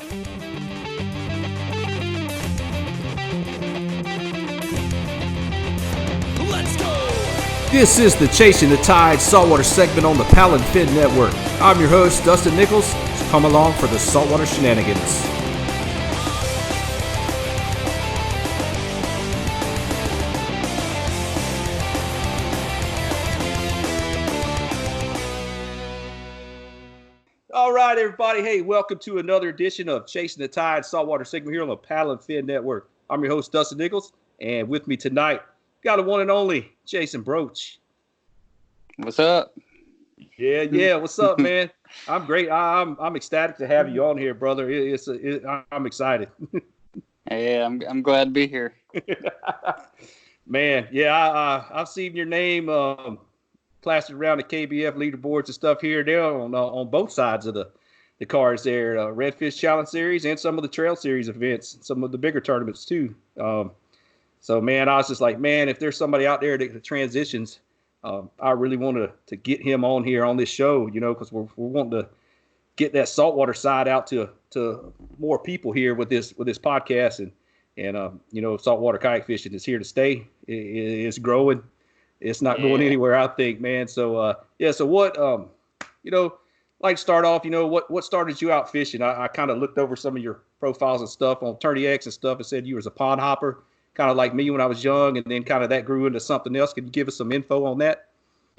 Let's go! This is the Chasing the Tide saltwater segment on the Paddle and Fin Network. I'm your host, Dustin Nichols. So come along for the saltwater shenanigans. All right, everybody. Hey, welcome to another edition of Chasing the Tide saltwater segment here on the Paddle and Fin Network. I'm your host, Dustin Nichols, and with me tonight, got the one and only Jason Broach. What's up? Yeah. What's up, man? I'm great. I'm ecstatic to have you on here, brother. I'm excited. Yeah, I'm glad to be here. Man, yeah, I've seen your name plastered around the KBF leaderboards and stuff here and there on both sides of the cards there. Redfish Challenge Series and some of the Trail Series events, some of the bigger tournaments too. So, man, I was just like, man, if there's somebody out there that transitions, I really want to get him on here on this show, because we're wanting to get that saltwater side out to more people here with this podcast. And saltwater kayak fishing is here to stay. It's growing. It's not going anywhere, I think, man. So, so what, like to start off, what started you out fishing? I kind of looked over some of your profiles and stuff on Tourney X and stuff and said you was a pond hopper, kind of like me when I was young, and then kind of that grew into something else. Could you give us some info on that?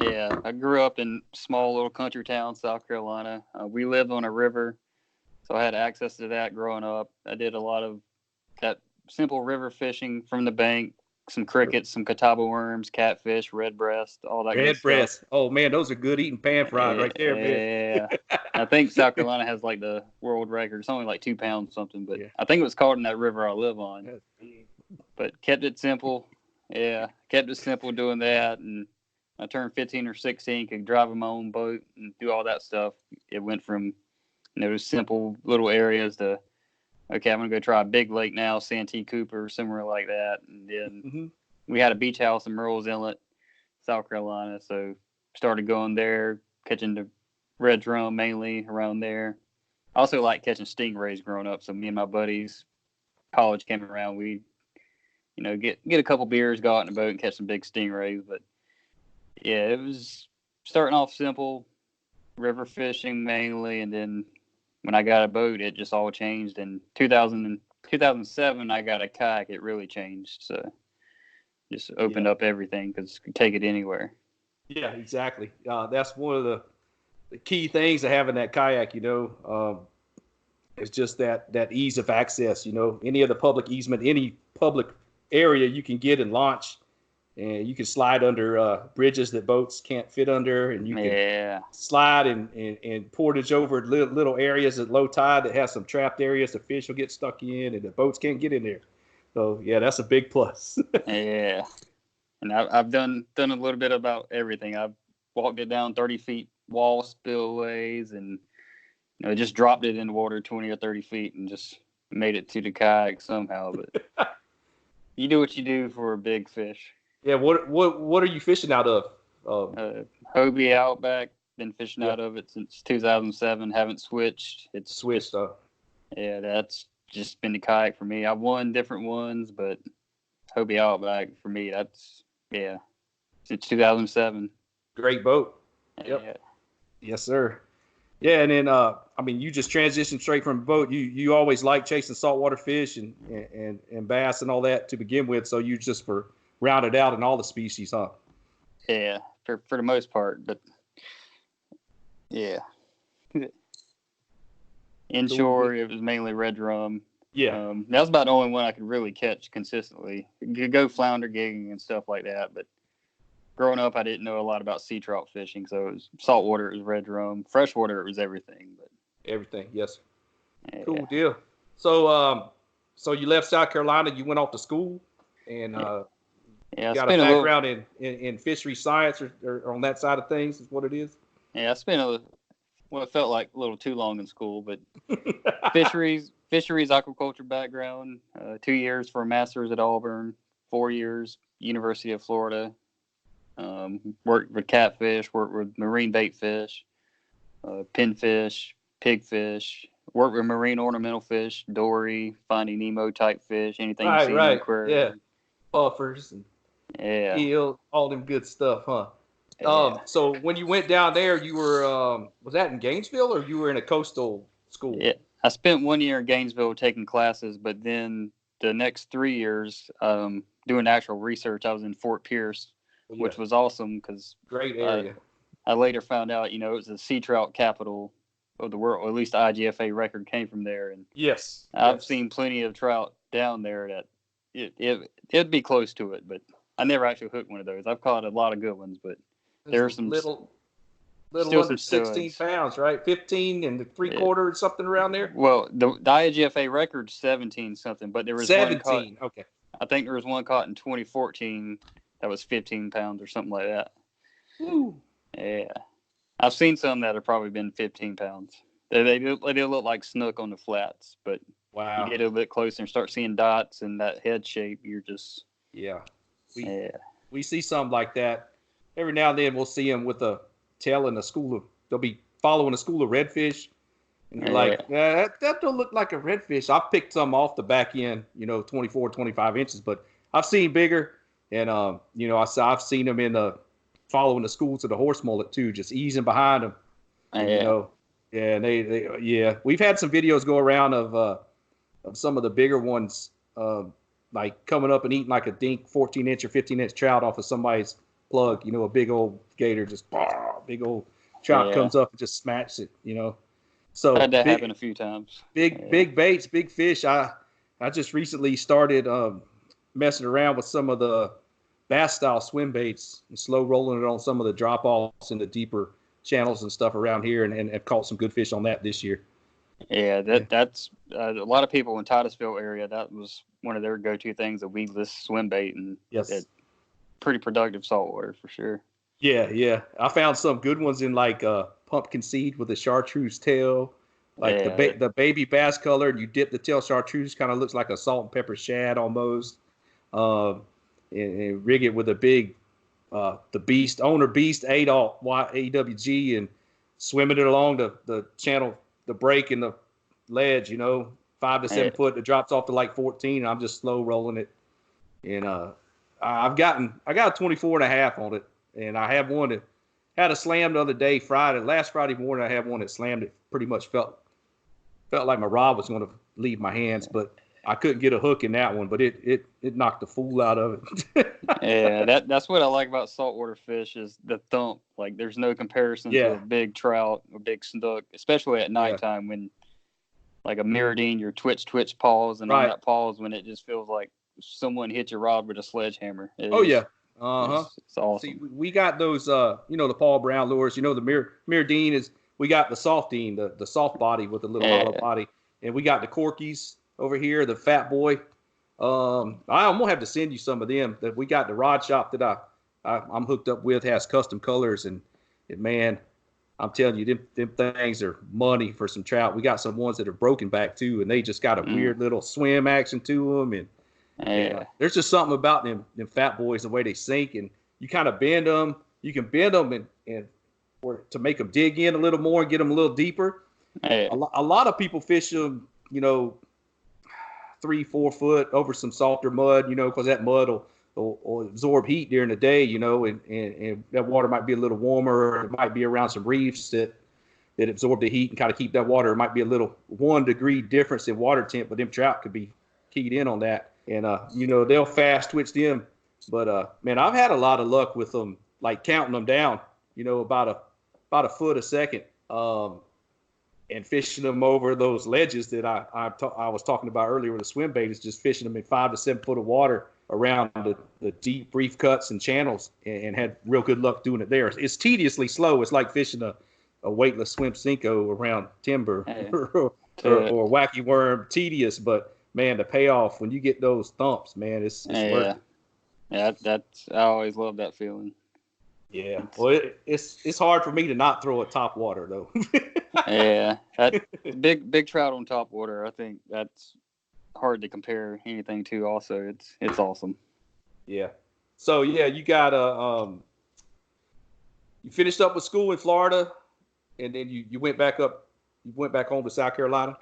Yeah, I grew up in small little country town, South Carolina. We lived on a river, so I had access to that growing up. I did a lot of that simple river fishing from the bank, some crickets, some catawba worms, catfish, red breast, all that good breast stuff. Oh, man, those are good eating pan fried right there, man. Yeah. I think South Carolina has like the world record. It's only like 2 pounds something, but I think it was caught in that river I live on. But kept it simple. Yeah, kept it simple doing that. And I turned 15 or 16, could drive my own boat and do all that stuff. It went from, simple little areas to, okay, I'm going to go try a big lake now, Santee Cooper, somewhere like that. And then we had a beach house in Merle's Inlet, South Carolina. So started going there, catching the red drum mainly around there. I also like catching stingrays growing up. So me and my buddies, college came around, we get a couple beers, go out in a boat and catch some big stingrays. But yeah, it was starting off simple, river fishing mainly, and then when I got a boat, it just all changed. In 2007, I got a kayak. It really changed. So just opened up everything because you could take it anywhere. Yeah, exactly. That's one of the key things of having that kayak, it's just that ease of access, any of the public easement, any public area you can get and launch, and you can slide under bridges that boats can't fit under, and you can slide and portage over little areas at low tide that have some trapped areas the fish will get stuck in and the boats can't get in there. So yeah, that's a big plus. Yeah, and I've done a little bit about everything. I've walked it down 30 feet wall spillways, and just dropped it in the water 20 or 30 feet and just made it to the kayak somehow. But you do what you do for a big fish. Yeah, what are you fishing out of? Hobie Outback. Been fishing out of it since 2007. Haven't switched. It's switched up. Yeah, that's just been the kayak for me. I've won different ones, but Hobie Outback for me, that's since 2007. Great boat. Yep. Yeah. Yes, sir. Yeah, and then you just transitioned straight from a boat. You always liked chasing saltwater fish and bass and all that to begin with. So you just rounded out in all the species, huh? Yeah, for the most part, but yeah. Inshore, it was mainly red drum. Yeah. That was about the only one I could really catch consistently. You could go flounder gigging and stuff like that, but growing up, I didn't know a lot about sea trout fishing, so it was saltwater, it was red drum. Freshwater, it was everything. But everything, yes. Yeah. Cool deal. So, so you left South Carolina, you went off to school, and you got a background in fishery science or on that side of things is what it is? Yeah, I spent it felt like a little too long in school, but fisheries, aquaculture background, 2 years for a master's at Auburn, 4 years, University of Florida. Worked with catfish, worked with marine bait fish, pinfish, pigfish, work with marine ornamental fish, dory, Finding Nemo type fish, anything you Right, see in right. the aquarium. Yeah. Buffers and eel, all them good stuff, huh? Yeah. So when you went down there, you were was that in Gainesville or you were in a coastal school? Yeah. I spent 1 year in Gainesville taking classes, but then the next 3 years doing actual research, I was in Fort Pierce, which was awesome because great area. I later found out, it was the sea trout capital of the world, or at least the IGFA record came from there. And I've seen plenty of trout down there that it'd be close to it, but I never actually hooked one of those. I've caught a lot of good ones, but there are some little still under 16 pounds, right? 15 and 3/4, something around there. Well, the IGFA record's 17 something, but there was 17. Okay. I think there was one caught in 2014 that was 15 pounds or something like that. Ooh. Yeah, I've seen some that have probably been 15 pounds. They do look like snook on the flats, but wow, you get a little bit closer and start seeing dots and that head shape. You're just we see something like that every now and then. We'll see them with a tail in a school of. They'll be following a school of redfish, and you're like, that don't look like a redfish. I've picked some off the back end, 24, 25 inches, but I've seen bigger, and I've seen them in the. Following the schools of the horse mullet too, just easing behind them. And, they we've had some videos go around of some of the bigger ones, like coming up and eating like a dink 14-inch or 15-inch trout off of somebody's plug. A big old gator just big old trout comes up and just smacks it. So had that happen a few times. Big baits, big fish. I just recently started messing around with some of the bass style swim baits and slow rolling it on some of the drop offs in the deeper channels and stuff around here, and have caught some good fish on that this year. Yeah, that's a lot of people in Titusville area. That was one of their go-to things, a weedless swim bait, and pretty productive saltwater for sure. Yeah. I found some good ones in like pumpkin seed with a chartreuse tail, like the baby bass color, and you dip the tail. Chartreuse kind of looks like a salt and pepper shad almost. And rig it with a big, the Beast, Owner Beast 8-aught AWG, and swimming it along the channel, the break in the ledge, 5 to 7 foot. It drops off to like 14. And I'm just slow rolling it. And I got a 24.5 on it. And I have one that had a slam the other day, last Friday morning. I had one that slammed it. Pretty much felt like my rod was going to leave my hands, but I couldn't get a hook in that one, but it knocked the fool out of it. Yeah, that's what I like about saltwater fish is the thump. Like there's no comparison to a big trout or big snook, especially at nighttime when like a mirrodine, your twitch paws, and on that pause when it just feels like someone hit your rod with a sledgehammer. It's awesome. See, we got those, the Paul Brown lures. The mirrodine is. We got the softine, the soft body with the little hollow body, and we got the corkies over here, the Fat Boy. I'm gonna have to send you some of them. That we got the rod shop that I'm hooked up with has custom colors, and man, I'm telling you, them things are money for some trout. We got some ones that are broken back too, and they just got a weird little swim action to them, and there's just something about them Fat Boys, the way they sink, and you kind of bend them. You can bend them and or to make them dig in a little more and get them a little deeper. A lot of people fish them, 3-4 foot over some softer mud, because that mud will absorb heat during the day, and that water might be a little warmer, or it might be around some reefs that absorb the heat and kind of keep that water. It might be a little 1 degree difference in water temp, but them trout could be keyed in on that. And, they'll fast twitch them. But, man, I've had a lot of luck with them, like counting them down, about a foot a second. And fishing them over those ledges that I was talking about earlier with the swim bait, is just fishing them in 5 to 7 foot of water around the deep reef cuts and channels, and had real good luck doing it there. It's tediously slow. It's like fishing a weightless swim Cinco around timber or wacky worm. Tedious, but man, the payoff when you get those thumps, man, it's worth it. Yeah, I always love that feeling. Yeah, well, it's hard for me to not throw a top water though. Yeah, that big trout on top water. I think that's hard to compare anything to. Also, it's awesome. Yeah. So yeah, you got you finished up with school in Florida, and then you went back up you went back home to South Carolina?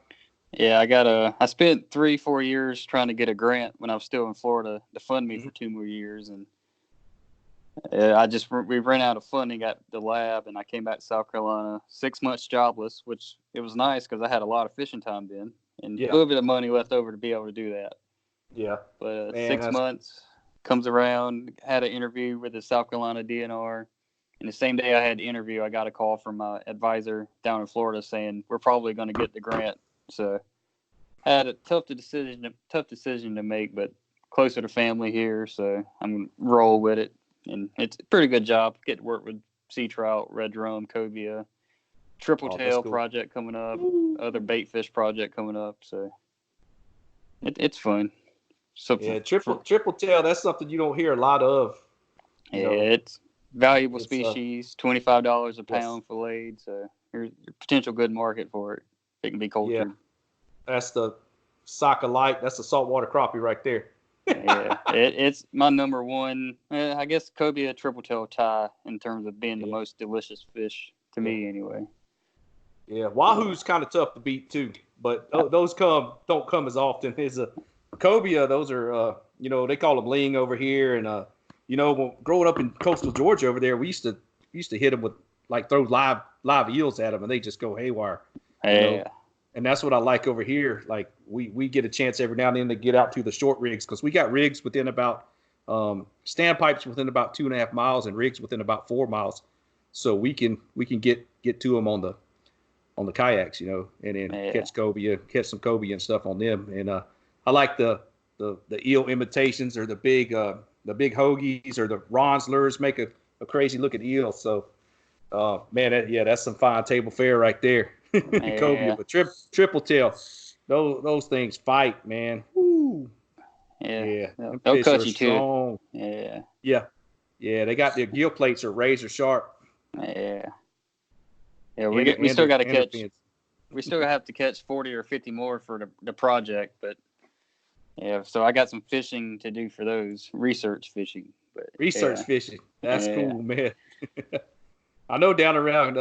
Yeah, I spent 3-4 years trying to get a grant when I was still in Florida to fund me for 2 more years, and we ran out of funding at the lab, and I came back to South Carolina, 6 months jobless, which it was nice because I had a lot of fishing time then, and a little bit of money left over to be able to do that. Yeah. But 6 months comes around, had an interview with the South Carolina DNR. And the same day I had the interview, I got a call from my advisor down in Florida saying we're probably going to get the grant. So I had a tough decision to make, but closer to family here, so I'm going to roll with it. And it's a pretty good job. Get to work with sea trout, red drum, cobia, triple tail project coming up, other bait fish project coming up. So it's fun. Triple tail, that's something you don't hear a lot of. It's valuable species, $25 a pound filleted, so there's a potential good market for it. It can be cultured. Yeah, that's the sock of light. That's the saltwater crappie right there. Yeah, it's my number one. I guess cobia triple tail tie in terms of being the most delicious fish to me, anyway. Yeah, wahoo's kind of tough to beat too, but those don't come as often as a cobia. Those are they call them ling over here, and growing up in coastal Georgia over there, we used to hit them with throw live eels at them, and they just go haywire. And that's what I like over here. Like we get a chance every now and then to get out to the short rigs because we got rigs within about standpipes within about 2.5 miles and rigs within about 4 miles, so we can get to them on the kayaks, and then catch some cobia and stuff on them. And I like the eel imitations or the big hoagies or the Ron's lures make a crazy looking eel. So, that's some fine table fare right there. Cobia, but triple tail, those things fight, man. Woo. Yeah. They'll cut you too. Yeah. They got their gill plates are razor sharp. Yeah. We still got to catch. We still have to catch 40 or 50 more for the project, but. Yeah, so I got some fishing to do for those, research fishing. Fishing, that's cool, man. I know down around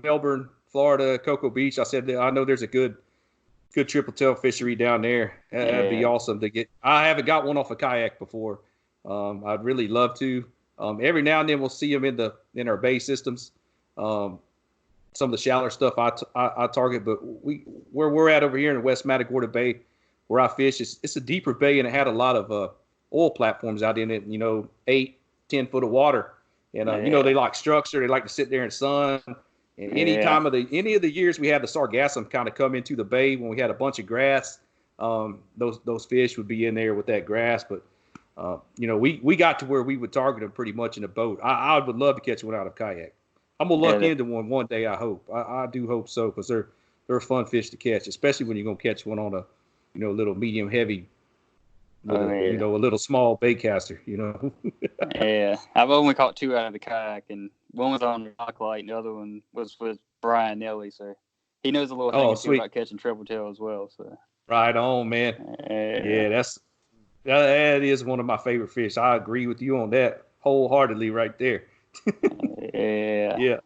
Melbourne, Florida, Cocoa Beach, I know there's a good triple tail fishery down there. That'd be awesome to get. I haven't got one off a kayak before. I'd really love to. Every now and then we'll see them in our bay systems. Some of the shallower stuff I target, but where we're at over here in West Matagorda Bay, where I fish, it's a deeper bay, and it had a lot of oil platforms out in it, 8-10 foot of water. And, they like structure. They like to sit there in sun. And any of the years we had the sargassum kind of come into the bay when we had a bunch of grass, those fish would be in there with that grass. But, we got to where we would target them pretty much in a boat. I would love to catch one out of kayak. I'm going to luck into one day, I hope. I do hope so, because they're fun fish to catch, especially when you're going to catch one on a little medium heavy, a little small bait caster, Yeah, I've only caught 2 out of the kayak, and one was on Rocklight, and the other one was with Brian Nelly, so he knows a little thing about catching triple tail as well. So right on, man. Yeah, that is one of my favorite fish. I agree with you on that wholeheartedly, right there. Yeah.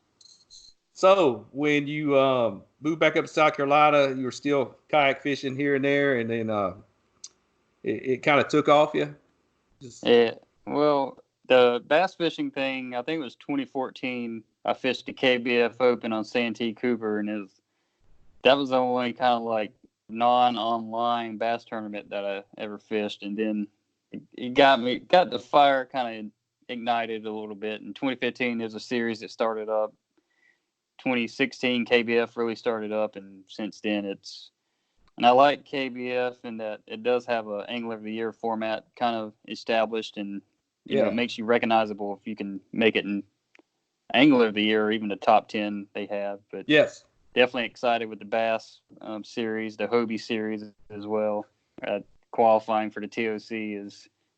So when you moved back up to South Carolina, you were still kayak fishing here and there, and then it kind of took off, yeah? Well, the bass fishing thing, I think it was 2014. I fished the KBF Open on Santee Cooper, and that was the only kind of non-online bass tournament that I ever fished. And then it got the fire kind of ignited a little bit. In 2015, there's a series that started up. 2016 KBF really started up, and since then and I like KBF in that it does have a Angler of the Year format kind of established, and it makes you recognizable if you can make it in Angler of the Year or even the top 10 they have. But definitely excited with the Bass series, the Hobie series as well. Qualifying for the TOC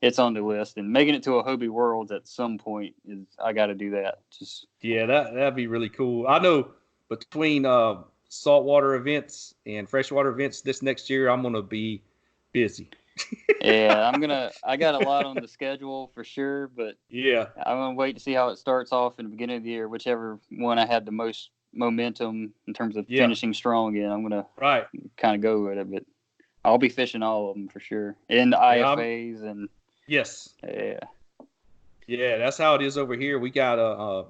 it's on the list, and making it to a Hobie Worlds at some point I got to do that. That'd be really cool. I know between saltwater events and freshwater events this next year, I'm gonna be busy. I got a lot on the schedule for sure, but I'm gonna wait to see how it starts off in the beginning of the year, whichever one I had the most momentum in terms of finishing strong again, I'm gonna kind of go with it. But I'll be fishing all of them for sure, and the IFAs and yeah, that's how it is over here. We got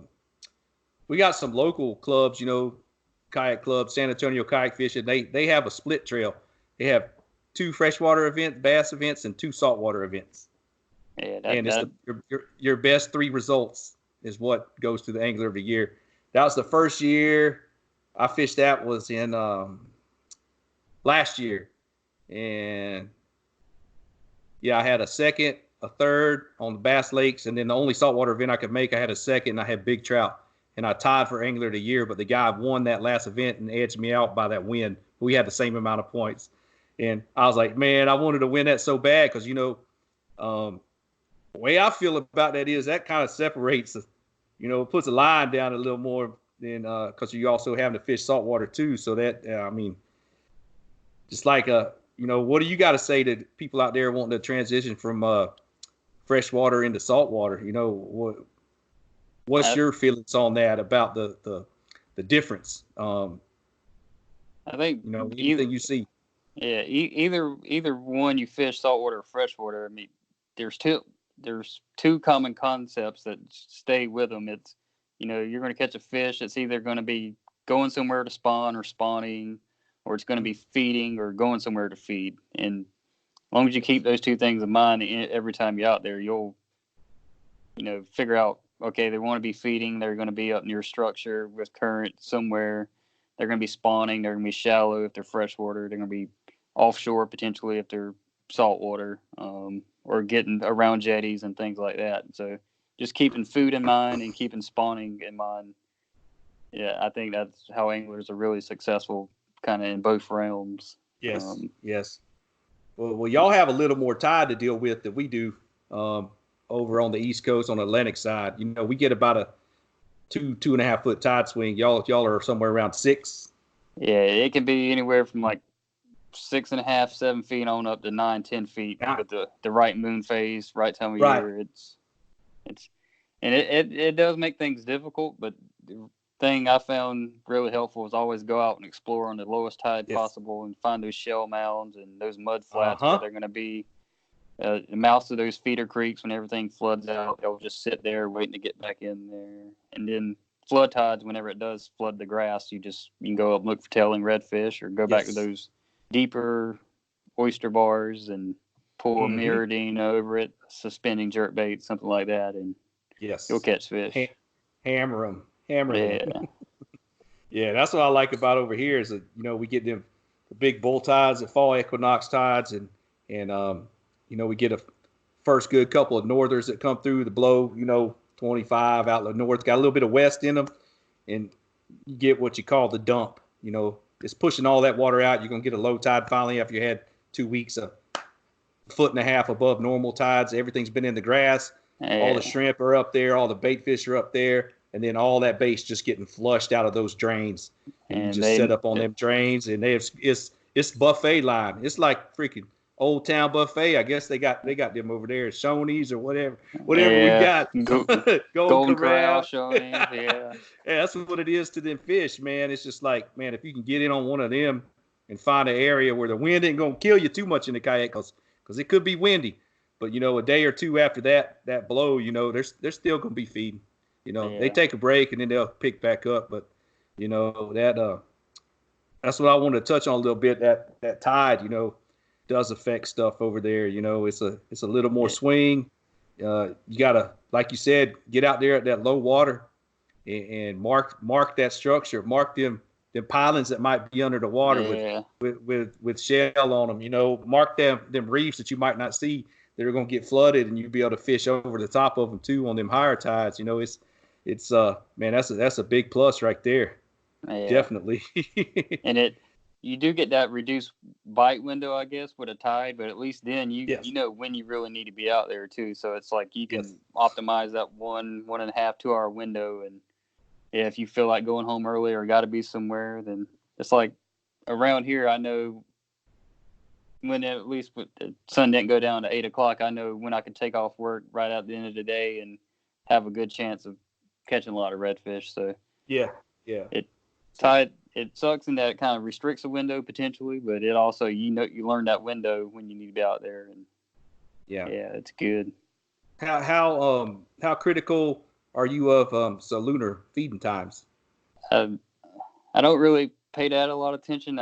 some local clubs, kayak clubs, San Antonio Kayak Fishing. They have a split trail. They have 2 freshwater events, bass events, and 2 saltwater events. Yeah, it's your best 3 results is what goes to the Angler of the Year. That was the first year I fished. That was in last year, and I had a second, a third on the Bass Lakes, and then the only saltwater event I could make, I had a second, and I had big trout, and I tied for Angler of the Year. But the guy won that last event and edged me out by that win. We had the same amount of points, and I was like, man, I wanted to win that so bad because the way I feel about that is that kind of separates, puts a line down a little more than because you also having to fish saltwater too. So that just like what do you got to say to people out there wanting to transition from freshwater into saltwater? What's your feelings on that about the difference? I think anything you see. Yeah, either one you fish saltwater or freshwater. I mean, there's two common concepts that stay with them. It's you're going to catch a fish. It's either going to be going somewhere to spawn or spawning, or it's going to be feeding or going somewhere to feed. And as long as you keep those 2 things in mind every time you're out there, you'll figure out, okay, they want to be feeding. They're going to be up near structure with current somewhere. They're going to be spawning. They're going to be shallow if they're freshwater. They're going to be offshore potentially if they're saltwater, or getting around jetties and things like that. So just keeping food in mind and keeping spawning in mind. Yeah, I think that's how anglers are really successful kind of in both realms. Yes, yes. Well, y'all have a little more tide to deal with than we do over on the East Coast on the Atlantic side. We get about a 2.5 foot tide swing. Y'all are somewhere around 6. Yeah, it can be anywhere from like 6.5, 7 feet on up to 9, 10 feet with the right moon phase, right time of year. It does make things difficult, but the thing I found really helpful is always go out and explore on the lowest tide possible and find those shell mounds and those mud flats where they're going to be. The mouths of those feeder creeks, when everything floods out, they'll just sit there waiting to get back in there. And then flood tides, whenever it does flood the grass, you can go up and look for tailing redfish or go back to those deeper oyster bars and pull a mirrodine over it, suspending jerkbait, something like that, and you'll catch fish. Hammer them. Yeah, that's what I like about over here is that we get the big bull tides, the fall equinox tides, and we get a first good couple of northers that come through the blow, 25 out the north, got a little bit of west in them, and you get what you call the dump. It's pushing all that water out. You're going to get a low tide finally after you had 2 weeks of 1.5 feet above normal tides. Everything's been in the grass. All the shrimp are up there. All the bait fish are up there. And then all that bait's just getting flushed out of those drains. And you just set up on them drains. And it's buffet line. It's like freaking Old Town Buffet. I guess they got them over there, Shoney's or whatever we got. Golden Corral, Shoney's, yeah, that's what it is to them fish, man. It's just like, man, if you can get in on one of them and find an area where the wind ain't gonna kill you too much in the kayak, because it could be windy, but a day or two after that blow, they're still gonna be feeding. They take a break and then they'll pick back up, but that's what I wanted to touch on a little bit. That tide, does affect stuff over there. It's a little more swing. You gotta, like you said, get out there at that low water and mark that structure, mark them pilings that might be under the water with shell on them. Mark them reefs that you might not see that are gonna get flooded, and you'll be able to fish over the top of them too on them higher tides. It's man, that's a big plus right there. Definitely. And you do get that reduced bite window, I guess, with a tide, but at least then you know when you really need to be out there too. So it's like you can optimize that 1.5, 2 hour window. And if you feel like going home early or got to be somewhere, then it's like around here, I know when at least the sun didn't go down to 8 o'clock, I know when I can take off work right at the end of the day and have a good chance of catching a lot of redfish. So Tide, it sucks in that it kind of restricts the window potentially, but it also, you learn that window when you need to be out there. And yeah, it's good. How critical are you of lunar feeding times? I don't really pay that a lot of attention.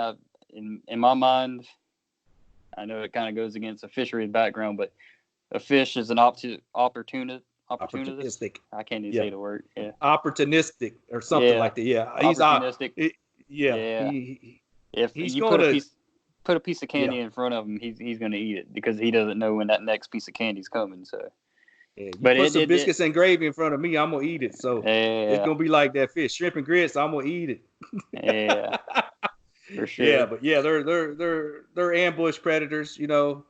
In my mind, I know it kind of goes against a fishery background, but a fish is an opportunistic. I can't even say the word. Yeah. Opportunistic or something like that. Yeah. He's opportunistic. Yeah. If you put a piece of candy in front of him, he's going to eat it because he doesn't know when that next piece of candy's coming. So, you put some biscuits and gravy in front of me, I'm gonna eat it. So it's gonna be like that fish, shrimp and grits. I'm gonna eat it. Yeah, for sure. Yeah, but yeah, they're ambush predators. They'll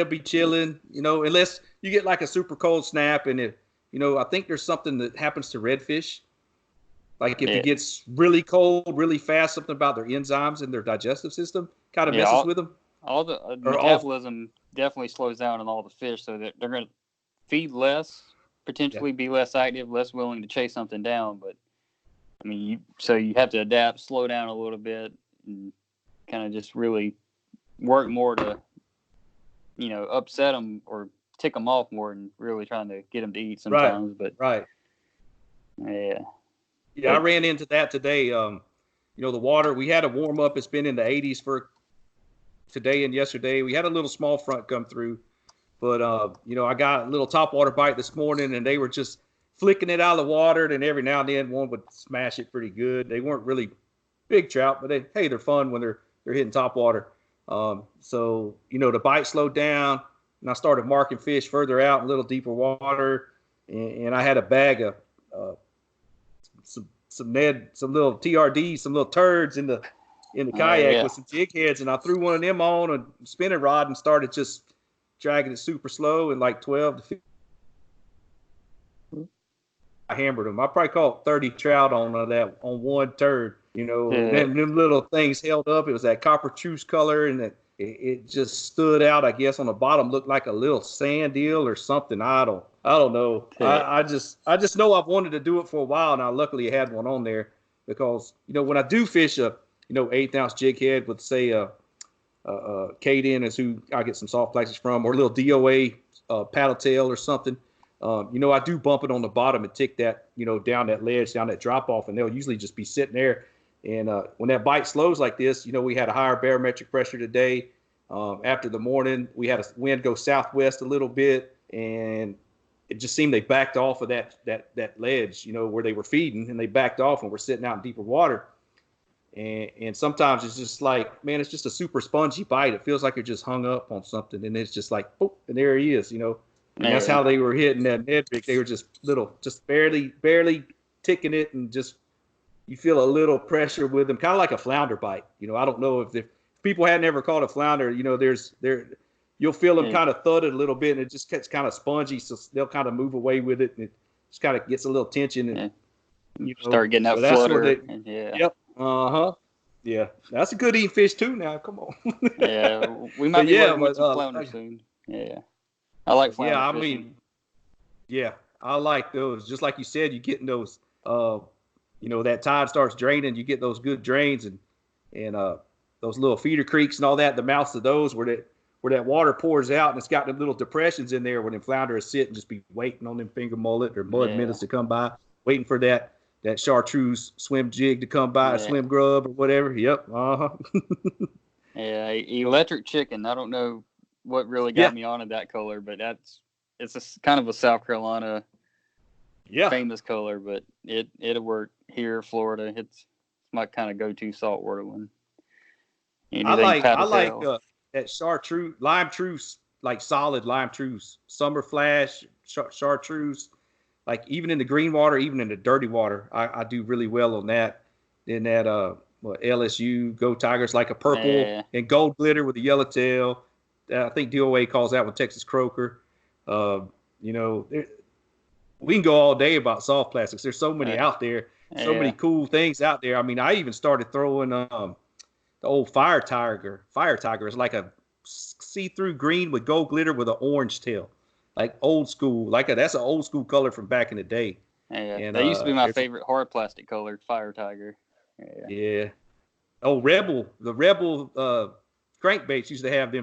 be chilling. Unless you get like a super cold snap, and I think there's something that happens to redfish. Like if it gets really cold, really fast, something about their enzymes and their digestive system kind of messes with them. All the metabolism definitely slows down on all the fish, so that they're going to feed less, potentially be less active, less willing to chase something down. But I mean, you have to adapt, slow down a little bit, and kind of just really work more to, upset them or tick them off more, and really trying to get them to eat sometimes. Right. Yeah, I ran into that today. The water, we had a warm up. It's been in the 80s for today and yesterday. We had a little small front come through, but I got a little topwater bite this morning, and they were just flicking it out of the water. And every now and then one would smash it pretty good. They weren't really big trout, but they're fun when they're hitting topwater. So the bite slowed down, and I started marking fish further out in a little deeper water, and I had a bag of some little TRD, some little turds in the kayak with some jig heads, and I threw one of them on a spinning rod and started just dragging it super slow, and like 12 to 15. I hammered them. I probably caught 30 trout on one turd. And them little things held up. It was that copper truce color, and it just stood out. I guess on the bottom looked like a little sand eel or something. I don't know. I just know I've wanted to do it for a while, and I luckily had one on there because when I do fish a 1/8 ounce jig head with say Kaden is who I get some soft plastics from, or a little DOA paddle tail or something. I do bump it on the bottom and tick that down that ledge, down that drop off, and they'll usually just be sitting there. And when that bite slows like this, we had a higher barometric pressure today. After the morning, we had a wind go southwest a little bit, and it just seemed they backed off of that ledge, where they were feeding, and they backed off and we're sitting out in deeper water. And sometimes it's just like, man, it's just a super spongy bite. It feels like you're just hung up on something, and it's just like, oh, and there he is, And that's how they were hitting that Nedrick. They were just barely ticking it, and just you feel a little pressure with them, kind of like a flounder bite. I don't know if people hadn't ever caught a flounder, you'll feel them kind of thud it a little bit, and it just gets kind of spongy, so they'll kind of move away with it, and it just kind of gets a little tension, and you start getting that flutter. Yep. Yeah, that's a good eating fish too. Now, come on. We might be working with some flounder soon. Yeah, I like flounder fishing. I like those. Just like you said, you getting those. That tide starts draining. You get those good drains, and those little feeder creeks and all that. The mouths of those where that water pours out, and it's got the little depressions in there where them flounder is sitting, just be waiting on them finger mullet or mud minnows to come by, waiting for that chartreuse swim jig to come by, a swim grub or whatever. Yep. Electric chicken. I don't know what really got me onto that color, but it's a kind of a South Carolina famous color, but it'll work here, Florida. It's my kind of go-to saltwater one. I like that chartreuse, lime truce, like solid lime truce, summer flash, chartreuse. Like even in the green water, even in the dirty water, I do really well on that. Then that LSU Go Tigers, like a purple and gold glitter with a yellow tail. I think DOA calls that one Texas Croaker. We can go all day about soft plastics. There's so many out there, so many cool things out there. I mean, I even started throwing the old fire tiger. Fire tiger is like a see-through green with gold glitter with an orange tail. Like old school, that's an old school color from back in the day. And that used to be my favorite hard plastic colored fire tiger. Yeah. Oh, the Rebel crankbaits used to have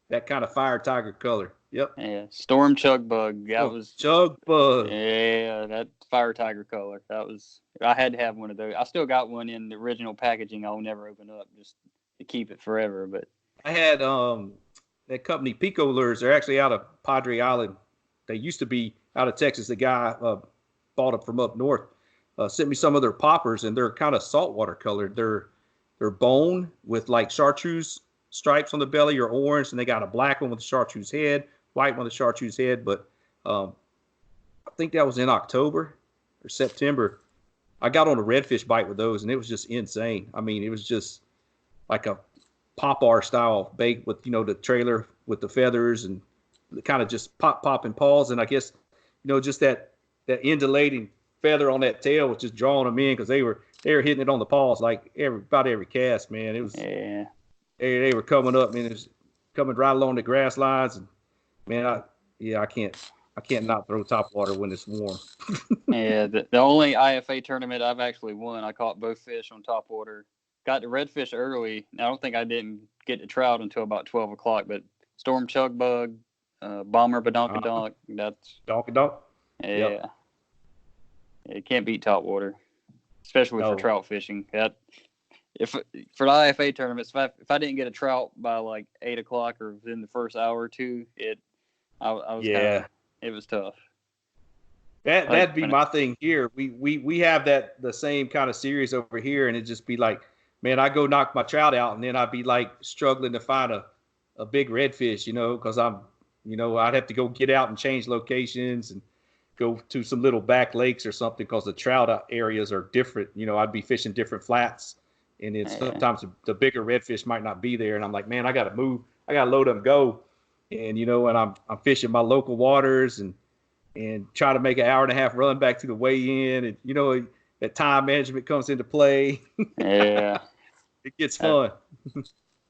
that kind of fire tiger color. Yep. Yeah. Storm Chug Bug. That was Chug Bug. Yeah, that fire tiger color. I had to have one of those. I still got one in the original packaging. I'll never open up just to keep it forever. But I had that company Pico Lures. They're actually out of Padre Island. They used to be out of Texas. The guy bought them from up north. Sent me some of their poppers, and they're kind of saltwater colored. They're bone with like chartreuse stripes on the belly, or orange, and they got a black one with a chartreuse head, white one with a chartreuse head. But I think that was in October or September. I got on a redfish bite with those, and it was just insane. I mean, it was just like a popar style bait with, the trailer with the feathers and kind of just popping paws. And I guess, just that undulating feather on that tail was just drawing them in, because they were hitting it on the paws like about every cast, man. It was, they were coming up, man. It was coming right along the grass lines, and man, I can't not throw topwater when it's warm. Yeah, the only IFA tournament I've actually won, I caught both fish on topwater. Got the redfish early. I don't think I didn't get the trout until about 12 o'clock, but Storm Chug Bug, Bomber Badonkadonk, that's... Donkadonk? Yeah. Yep. It can't beat topwater, especially for trout fishing. If for the IFA tournaments, if I didn't get a trout by like 8 o'clock or within the first hour or two, it was tough. That'd be my thing here. We have the same kind of series over here, and it'd just be like, man, I go knock my trout out, and then I'd be like struggling to find a big redfish, because I'd have to go get out and change locations and go to some little back lakes or something, because the trout areas are different. I'd be fishing different flats, and then sometimes the bigger redfish might not be there, and I'm like, man, I got to move. I got to load up and go. And, and I'm fishing my local waters and try to make an hour and a half run back to the weigh in. And, that time management comes into play. Yeah. It gets fun.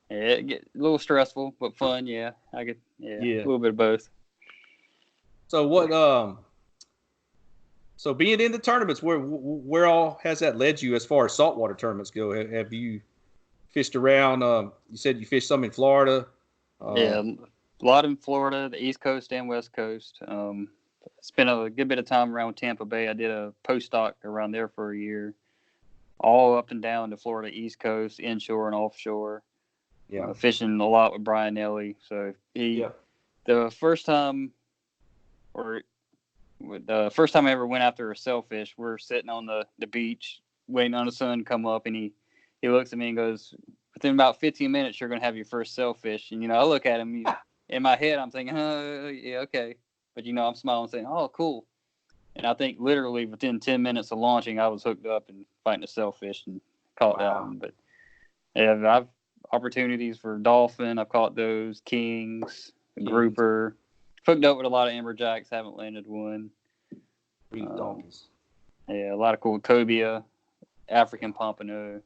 It gets a little stressful, but fun. Yeah. A little bit of both. So so being in the tournaments, where all has that led you as far as saltwater tournaments go? Have you fished around? You said you fished some in Florida. Yeah, a lot in Florida, the East Coast and West Coast. Spent a good bit of time around Tampa Bay. I did a postdoc around there for a year, all up and down the Florida East Coast, inshore and offshore. Yeah, fishing a lot with Brian Ellie. So the first time I ever went after a sailfish, we're sitting on the beach waiting on the sun to come up, and he looks at me and goes, within about 15 minutes, you're going to have your first sailfish. And, I look at him. In my head, I'm thinking, yeah, okay. But, I'm smiling saying, oh, cool. And I think literally within 10 minutes of launching, I was hooked up and fighting a sailfish and caught that one. But, yeah, I've opportunities for dolphin. I've caught those, kings, grouper. Hooked up with a lot of amberjacks. Haven't landed one. Donkeys. Yeah, a lot of cool cobia, African pompano.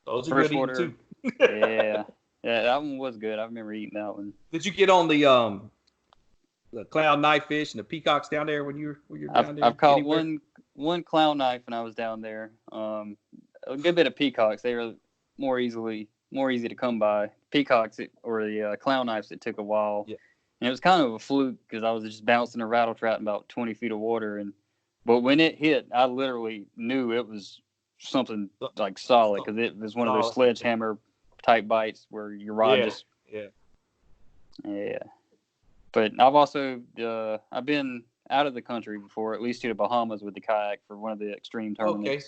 Those are good eating too. Yeah, that one was good. I remember eating that one. Did you get on the clown knife fish and the peacocks down there when you were down there? I've caught one clown knife when I was down there. A good bit of peacocks. They were more easy to come by. Peacocks or the clown knives, it took a while. Yeah. And it was kind of a fluke because I was just bouncing a rattle trap in about 20 feet of water. But when it hit, I literally knew it was something like solid, because it was one of those sledgehammer type bites where your rod just. Yeah. But I've also I've been out of the country before, at least to the Bahamas with the kayak for one of the extreme tournaments. Okay.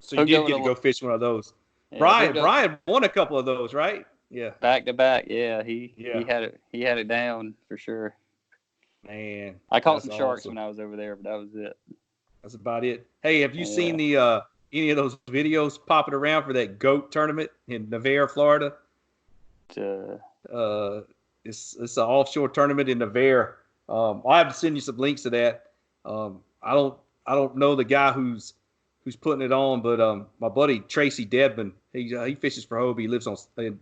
So you did get to go fish one of those. Yeah, Brian won a couple of those, right? Yeah. Back to back. Yeah, he had it down for sure. Man, I caught some sharks when I was over there, but that was it. That's about it. Hey, have you seen the any of those videos popping around for that goat tournament in Navarre, Florida? It's an offshore tournament in Navarre. I'll have to send you some links to that. I don't know the guy who's putting it on, but my buddy Tracy Dedman, he fishes for Hobie. He lives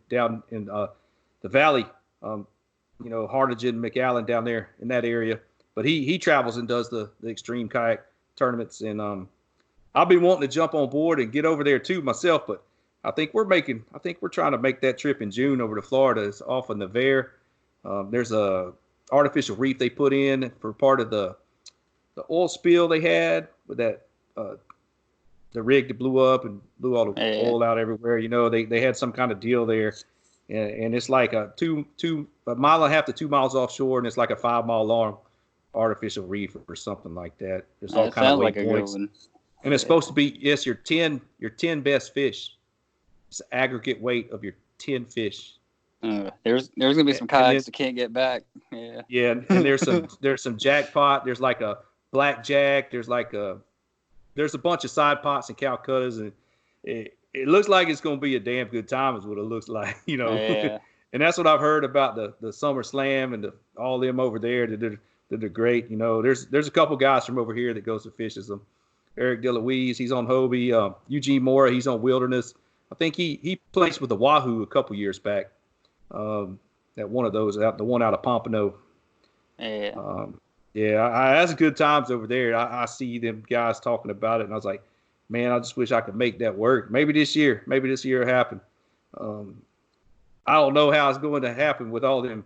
down in the valley, Harlingen, McAllen down there in that area. But he travels and does the extreme kayak tournaments, and I've been wanting to jump on board and get over there too myself, but I think we're trying to make that trip in June over to Florida. It's off of Nevada. There's a artificial reef they put in for part of the oil spill they had with that the rig that blew up and blew all the oil out everywhere. You know, they had some kind of deal there, and it's like a mile and a half to 2 miles offshore, and it's like a 5 mile long artificial reef or something like that. There's all kind of weight points, and it's supposed to be your 10 best fish. It's the aggregate weight of your 10 fish. There's gonna be some kayaks that can't get back. Yeah. Yeah, and there's some jackpot. There's like a blackjack. There's a bunch of side pots and Calcuttas, and it looks like it's gonna be a damn good time. Is what it looks like, you know. Yeah. And that's what I've heard about the Summer Slam and all them over there. They're great. You know, there's a couple guys from over here that goes to fishes them. Eric DeLuise, he's on Hobie. Eugene Mora, he's on Wilderness. I think he placed with the Wahoo a couple years back. At one of those, the one out of Pompano. Yeah. That's good times over there. I see them guys talking about it, and I was like, man, I just wish I could make that work. Maybe this year it'll happen. I don't know how it's going to happen with all them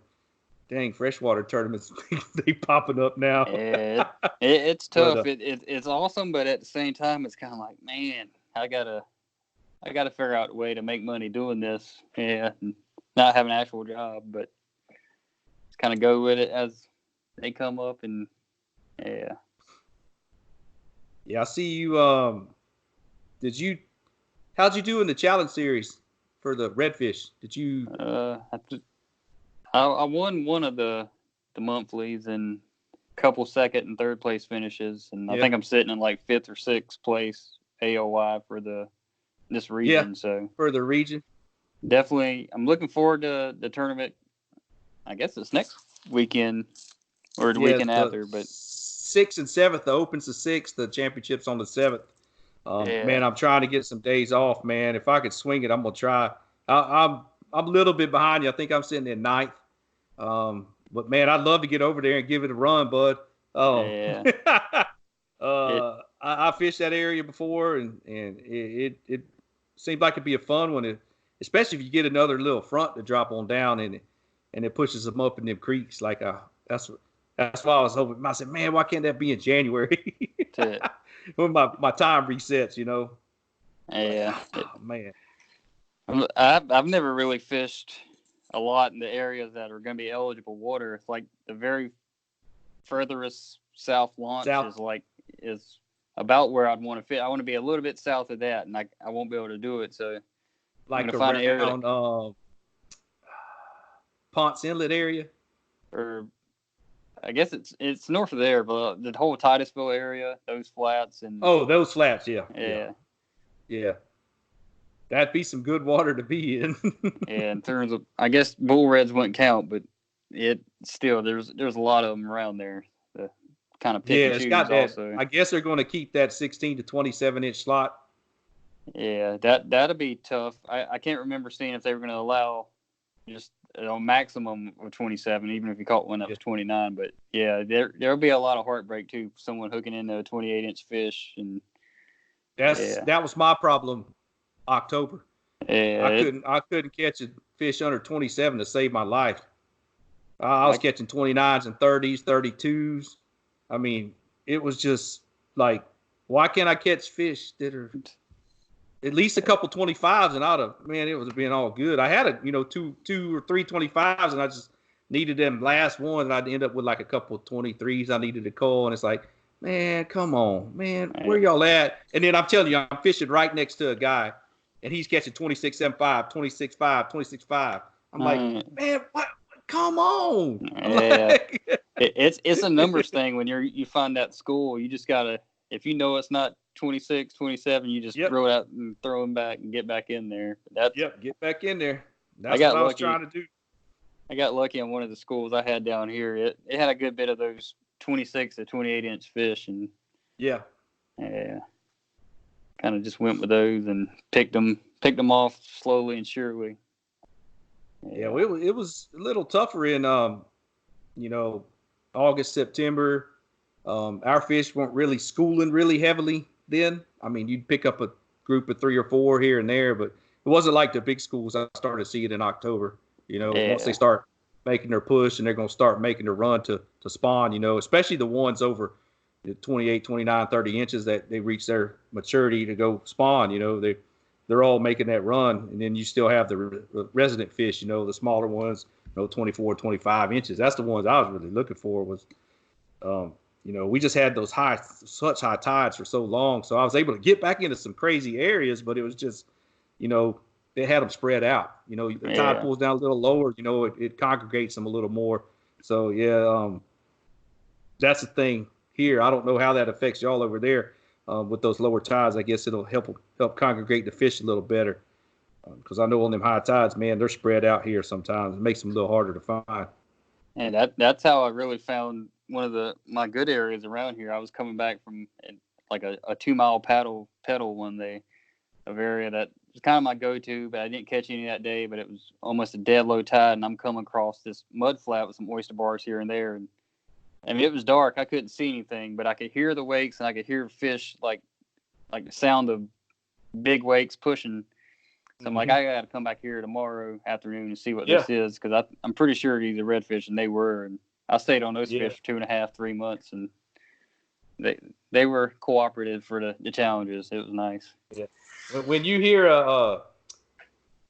dang freshwater tournaments they popping up now. Yeah, it's tough. But, it's awesome, but at the same time, it's kind of like, man, I gotta figure out a way to make money doing this. Yeah, and not have an actual job, but just kind of go with it as they come up. And yeah. I see you. How'd you do in the challenge series for the redfish? Did you? I won one of the monthlies and a couple second and third place finishes, and I think I'm sitting in like 5th or 6th place AOY for this region. Yeah, so for the region. Definitely, I'm looking forward to the tournament. I guess it's next weekend or the weekend after. But 6th and 7th, the Open's the 6th, the championship's on the 7th. Man, I'm trying to get some days off, man. If I could swing it, I'm gonna try. I'm a little bit behind you. I think I'm sitting in 9th. But man, I'd love to get over there and give it a run, bud. I fished that area before, and it seemed like it'd be a fun one, especially if you get another little front to drop on down and it pushes them up in them creeks. Like that's why I was hoping. I said, man, why can't that be in January when my time resets? You know. Yeah. Man. I've never really fished a lot in the areas that are going to be eligible water. It's like the very furthest south launch is about where I'd want to fit. I want to be a little bit south of that, and I won't be able to do it. So like around Ponce Inlet area, or I guess it's north of there, but the whole Titusville area, those flats and those flats, yeah. That'd be some good water to be in. Yeah, in terms of, I guess bull reds wouldn't count, but it still there's a lot of them around there. The kind of pick and choose got that. Also. I guess they're going to keep that 16 to 27 inch slot. Yeah, that'd be tough. I can't remember seeing if they were going to allow just a maximum of 27, even if you caught one that was 29. But yeah, there'll be a lot of heartbreak too. Someone hooking into a 28 inch fish, and that was my problem. October. Yeah, I couldn't catch a fish under 27 to save my life. I was catching 29s and 30s, 32s. I mean, it was just like, why can't I catch fish that are at least a couple 25s and it was being all good. I had two or three 25s, and I just needed them last ones, and I'd end up with like a couple 23s I needed to call, and it's like, man, come on, man, where y'all at? And then I'm telling you, I'm fishing right next to a guy, and he's catching 26.75, 26.5, 26.5. I'm like, man, what? Come on. Yeah. It's a numbers thing. When you find that school, you just got to, if you know it's not 26, 27, you just throw it out and throw them back and get back in there. Get back in there. That's what I was trying to do. I got lucky on one of the schools I had down here. It had a good bit of those 26 to 28 inch fish, and kind of just went with those and picked them off slowly and surely. Well, it was a little tougher in August, September. Our fish weren't really schooling really heavily then. I mean, you'd pick up a group of 3 or 4 here and there, but it wasn't like the big schools. I started to see it in October. Once they start making their push and they're going to start making their run to spawn, especially the ones over 28, 29, 30 inches that they reach their maturity to go spawn. They're all making that run, and then you still have the resident fish, the smaller ones, 24, 25 inches. That's the ones I was really looking for. Was we just had those such high tides for so long, so I was able to get back into some crazy areas, but it was just they had them spread out. The tide pulls down a little lower, it congregates them a little more. So that's the thing here. I don't know how that affects y'all over there with those lower tides. I guess it'll help congregate the fish a little better, because I know on them high tides, man, they're spread out here sometimes. It makes them a little harder to find. And that's how I really found one of my good areas around here. I was coming back from like a 2-mile pedal one day, of area that was kind of my go-to, but I didn't catch any that day. But it was almost a dead low tide, and I'm coming across this mud flat with some oyster bars here and there. And I mean, it was dark. I couldn't see anything, but I could hear the wakes, and I could hear fish, like the sound of big wakes pushing. So I'm like, I got to come back here tomorrow afternoon and see what this is, because I'm pretty sure these are redfish, and they were. And I stayed on those fish for 2.5, 3 months, and they were cooperative for the challenges. It was nice. Yeah. When you hear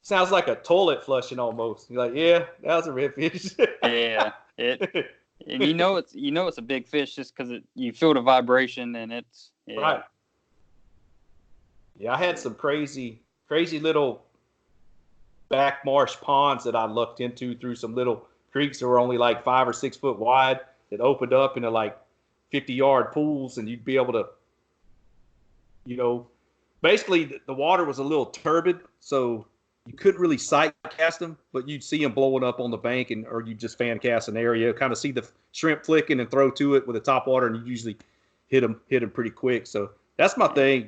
sounds like a toilet flushing almost. You're like, yeah, that was a redfish. Yeah, and it's a big fish just because you feel the vibration, and it's right. Yeah, I had some crazy little back marsh ponds that I looked into through some little creeks that were only like 5 or 6 foot wide, that opened up into like 50-yard pools, and you'd be able to, basically the water was a little turbid, so you couldn't really sight cast them, but you'd see them blowing up on the bank, or you just fan cast an area, kind of see the shrimp flicking and throw to it with the top water, and you usually hit them pretty quick. So that's my thing.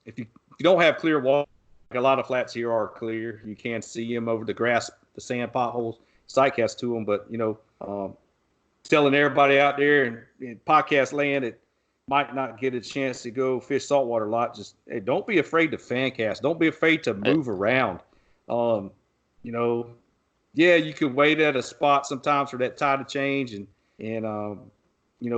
If you don't have clear water, a lot of flats here are clear. You can see them over the grass, the sand potholes, sight cast to them. But, telling everybody out there in podcast land that might not get a chance to go fish saltwater a lot, just don't be afraid to fan cast. Don't be afraid to move around. You could wait at a spot sometimes for that tide to change and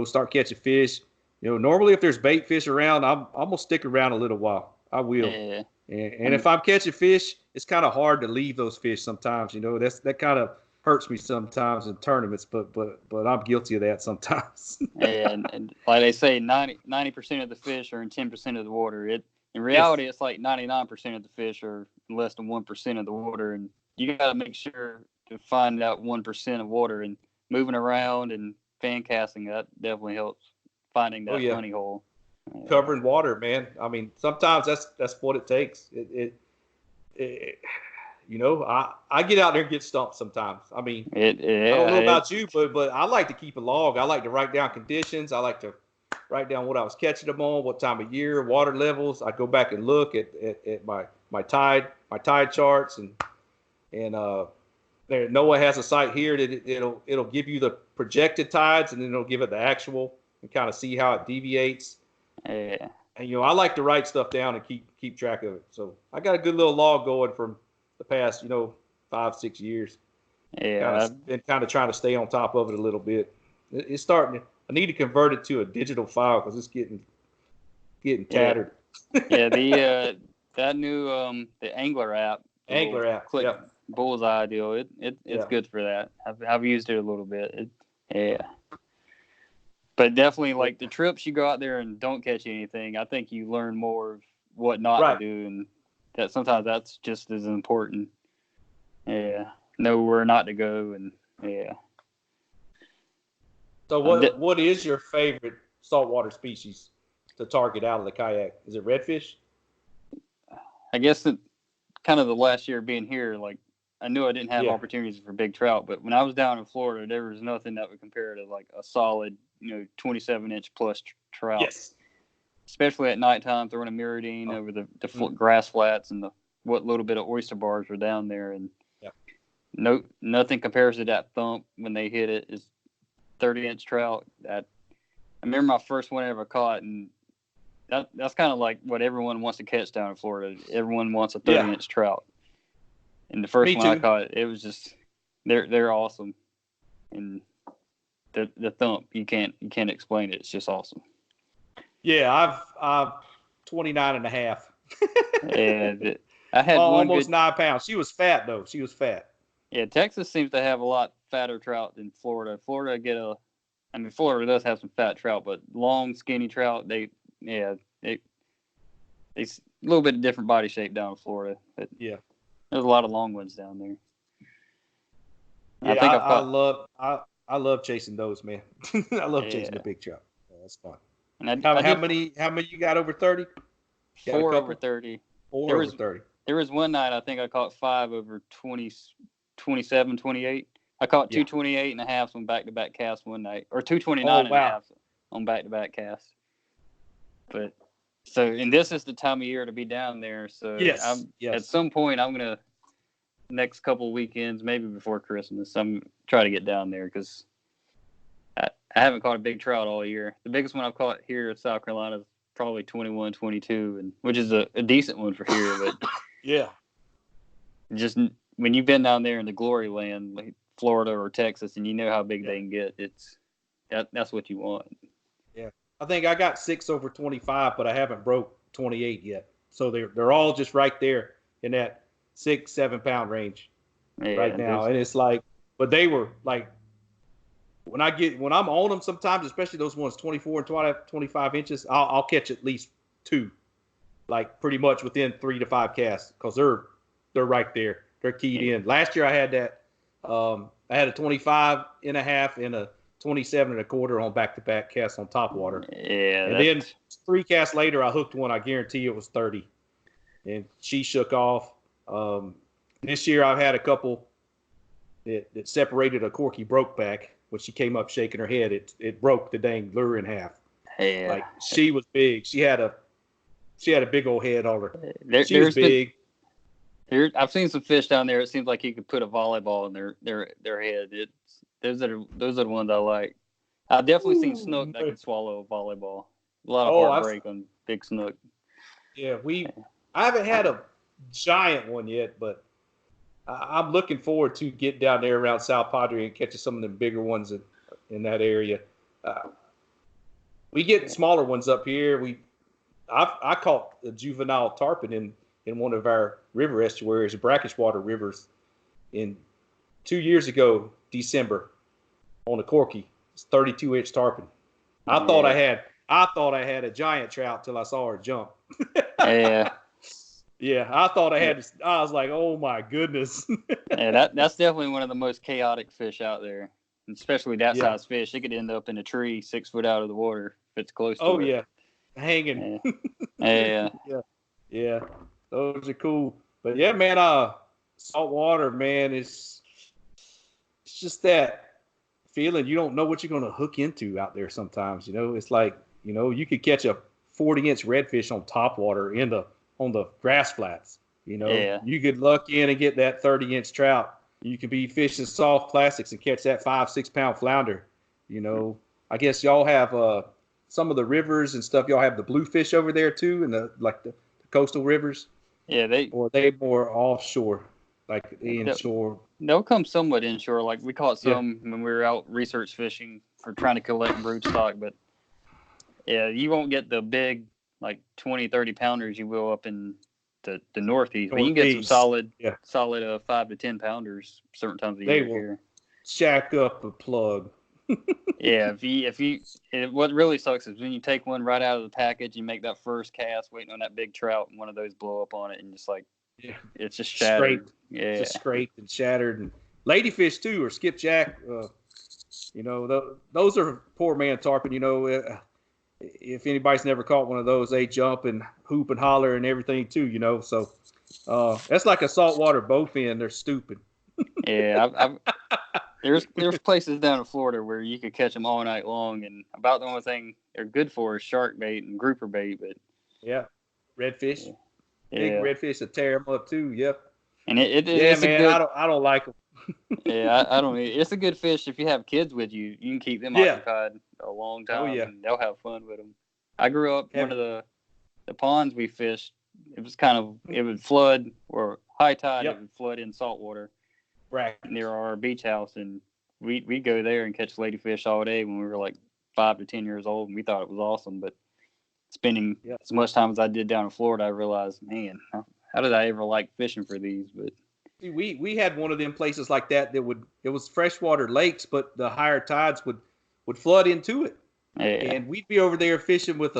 start catching fish. Normally if there's bait fish around, I'm gonna stick around a little while. I will. Yeah. And if I'm catching fish, it's kind of hard to leave those fish sometimes. That kind of hurts me sometimes in tournaments, but I'm guilty of that sometimes. and like they say, 90% of the fish are in 10% of the water. In reality, It's like 99% of the fish are less than 1% of the water, and you got to make sure to find out 1% of water, and moving around and fan casting, that definitely helps finding that honey hole. Covering water, man. I mean, sometimes that's what it takes. I get out there and get stumped sometimes. I mean, I don't know about you, but I like to keep a log. I like to write down conditions. I like to write down what I was catching them on, what time of year, water levels. I go back and look at my tide charts, and NOAA has a site here that it'll give you the projected tides, and then it'll give it the actual, and kind of see how it deviates. Yeah. And I like to write stuff down and keep track of it. So I got a good little log going from the past 5-6 years. Yeah, I've been kind of trying to stay on top of it a little bit. It's starting. I need to convert it to a digital file because it's getting tattered. Yeah, that new the Angler app. Click bullseye deal. It's good for that. I've used it a little bit. But definitely, like the trips you go out there and don't catch anything, I think you learn more of what not to do, and that sometimes that's just as important. Yeah, know where not to go, and So what is your favorite saltwater species to target out of the kayak? Is it redfish? I guess kind of the last year being here, like I knew I didn't have opportunities for big trout, but when I was down in Florida, there was nothing that would compare to like a solid 27-inch plus trout. Yes. Especially at nighttime, throwing a mirrodine over the grass flats and what little bit of oyster bars were down there, and nothing compares to that thump when they hit it. Is 30-inch trout. I remember my first one I ever caught, and that's kind of like what everyone wants to catch down in Florida. Everyone wants a 30-inch trout. And the first one I caught, it was just they're awesome, and the thump you can't explain it. It's just awesome. Yeah, I've 29 and a half. And I had almost 9 pounds. She was fat though. She was fat. Yeah, Texas seems to have a lot fatter trout than Florida. Florida does have some fat trout, but long, skinny trout, it's a little bit different body shape down in Florida. But yeah, there's a lot of long ones down there. Yeah, I love chasing those, man. I love chasing the big trout. Yeah, that's fun. And how many you got over 30? 4 over 30. 4 over 30. There was one night I think I caught 5 over 20, 27, 28. I caught 228 and a half on back-to-back casts one night, or 229 and a half on back-to-back casts. But and this is the time of year to be down there. So at some point I'm gonna, next couple of weekends, maybe before Christmas, I'm try to get down there because I haven't caught a big trout all year. The biggest one I've caught here in South Carolina is probably 21, 22, and which is a decent one for here. But yeah, just when you've been down there in the glory land, like Florida or Texas, and you know how big they can get, that's what you want. Yeah, I think I got 6 over 25, but I haven't broke 28 yet. So they're all just right there in that 6-7 pound range right now, and it's like, but they were like, when I'm on them sometimes, especially those ones 24 and 25 inches, I'll catch at least 2, like pretty much within 3 to 5 casts, because they're right there. They're keyed in. Last year I had that. I had a 25 and a half and a 27 and a quarter on back-to-back casts on top water. Yeah. And then 3 casts later, I hooked one. I guarantee it was 30, and she shook off. This year I've had a couple that separated. A corky broke back. When she came up shaking her head, it broke the dang lure in half. Yeah. Like, she was big. She had a big old head on her. She was big. I've seen some fish down there. It seems like you could put a volleyball in their head. Those are the ones I like. I've definitely seen snook that can swallow a volleyball. A lot of heartbreak on big snook. Yeah, I haven't had a giant one yet, but I'm looking forward to get down there around South Padre and catching some of the bigger ones in that area. We get smaller ones up here. I caught a juvenile tarpon in one of our river estuaries, brackish water rivers, in 2 years ago, December, on a corky. It's 32-inch tarpon. I thought I had a giant trout till I saw her jump. Yeah. Yeah, I thought I was like, oh my goodness. Yeah, that's definitely one of the most chaotic fish out there, especially that size fish. It could end up in a tree 6 foot out of the water if it's close to it. Oh yeah, hanging. Yeah. Yeah. Those are cool. But yeah, man, saltwater, man, it's just that feeling. You don't know what you're going to hook into out there sometimes. It's like, you could catch a 40-inch redfish on top water on the grass flats. You could luck in and get that 30-inch trout. You could be fishing soft plastics and catch that 5-6 pound flounder. I guess y'all have some of the rivers and stuff. Y'all have the bluefish over there too, and the coastal rivers. Yeah, they more offshore, like inshore. They'll come somewhat inshore. Like we caught some when we were out research fishing for trying to collect broodstock, but yeah, you won't get the big like 20, 30 pounders you will up in the Northeast. But you can get some solid 5 to 10 pounders certain times of the year here. Shack up a plug. Yeah, what really sucks is when you take one right out of the package, you make that first cast waiting on that big trout, and one of those blow up on it, and just like it's just shattered. Just scraped and shattered. And ladyfish too, or skipjack. Those are poor man tarpon. If anybody's never caught one of those, they jump and hoop and holler and everything too. So that's like a saltwater bowfin. They're stupid. Yeah, there's places down in Florida where you could catch them all night long, and about the only thing they're good for is shark bait and grouper bait. But redfish, big redfish that tear them up too. Yep. And I don't like them. Yeah, I don't. It's a good fish if you have kids with you. You can keep them occupied a long time. Oh yeah, and they'll have fun with them. I grew up one of the ponds we fished, it was it would flood, or high tide, it would flood in saltwater near our beach house. And we'd go there and catch ladyfish all day when we were like 5 to 10 years old. And we thought it was awesome. But spending as much time as I did down in Florida, I realized, man, how did I ever like fishing for these? But we had one of them places like that it was freshwater lakes, but the higher tides would flood into it. Yeah. And we'd be over there fishing with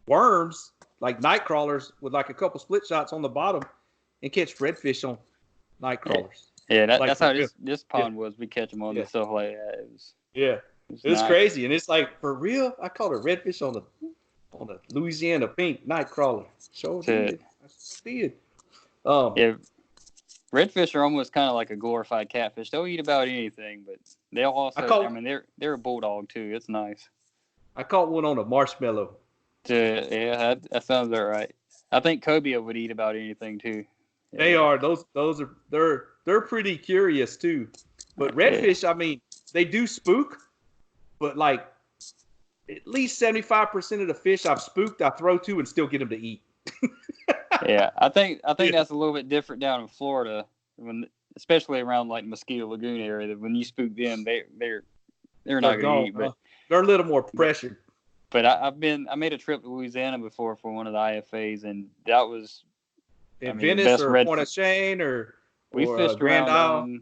worms, like night crawlers, with like a couple split shots on the bottom, and catch redfish on night crawlers. Yeah, that's how this pond was. We catch them on the stuff like that. It was crazy, and it's like, for real, I caught a redfish on the Louisiana pink night crawler. Sure did. I see it. Redfish are almost kind of like a glorified catfish. They'll eat about anything, but they'll also. They're a bulldog too. It's nice. I caught one on a marshmallow. Yeah, that sounds all right. I think cobia would eat about anything too. Yeah. They are. Those are. They're pretty curious too. But redfish, I mean, they do spook, but like at least 75% of the fish I've spooked, I throw to and still get them to eat. Yeah, I think that's a little bit different down in Florida, especially around like Mosquito Lagoon area. That when you spook them, they're not going to eat. But they're a little more pressured. But I made a trip to Louisiana before for one of the IFAs, and that was in Venice or Point of Shane or we fished Grand around.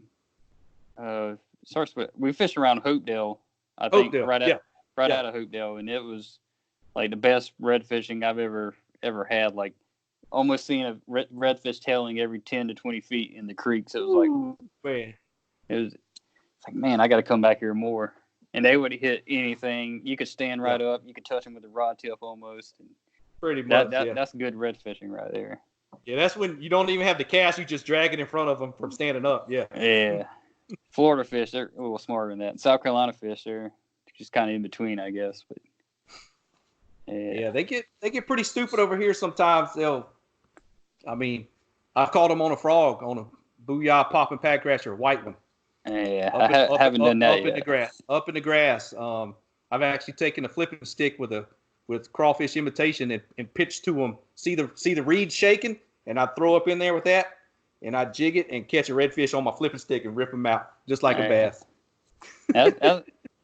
We fished around Hopedale, I think, right out of Hopedale, and it was like the best red fishing I've ever had. Like almost seeing a redfish tailing every 10 to 20 feet in the creeks. It was like, man, it's like, man, I got to come back here more. And they would hit anything. You could stand right up. You could touch them with a rod tip almost. And pretty much. That's good red fishing right there. Yeah, that's when you don't even have the cast. You just drag it in front of them from standing up. Yeah. Yeah. Florida fish, they're a little smarter than that. And South Carolina fish, they're just kind of in between, I guess. But yeah, they get pretty stupid over here sometimes. I've caught them on a frog, on a booyah popping packratcher, white one. Yeah, I haven't done that yet. Up in the grass. I've actually taken a flipping stick with crawfish imitation and pitched to them. See the reeds shaking, and I throw up in there with that, and I jig it and catch a redfish on my flipping stick and rip them out just like a bass.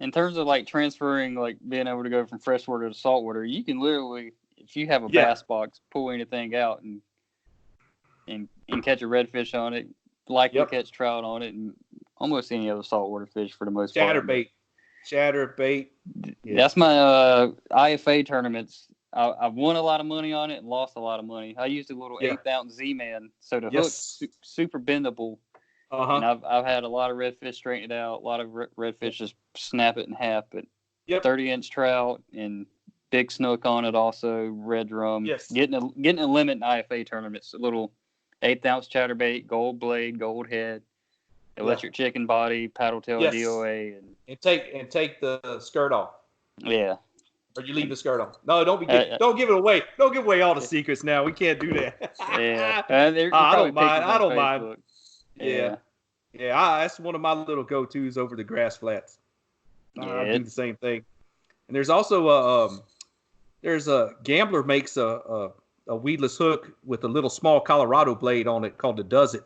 In terms of like transferring, like being able to go from freshwater to saltwater, you can literally, if you have a bass box, pull anything out and catch a redfish on it. Likely catch trout on it, and almost any other saltwater fish for the most part. Chatterbait. Yeah. That's my IFA tournaments. I've won a lot of money on it and lost a lot of money. I used a little 1/8 ounce Z-Man, so the hook's super bendable. And I've had a lot of redfish straighten it out. A lot of redfish just snap it in half. But 30-inch trout and big snook on it also. Red drum. Yes. Getting a limit in IFA tournaments. A little 1/8 ounce chatterbait, gold blade, gold head, electric chicken body, paddle tail DOA, and take the skirt off. Yeah. Or you leave the skirt on. No, don't give it away. Don't give away all the secrets now. We can't do that. Yeah. I don't mind. Yeah. That's one of my little go-tos over the grass flats. I do the same thing. And there's also there's a Gambler makes a weedless hook with a little small Colorado blade on it called the Does It.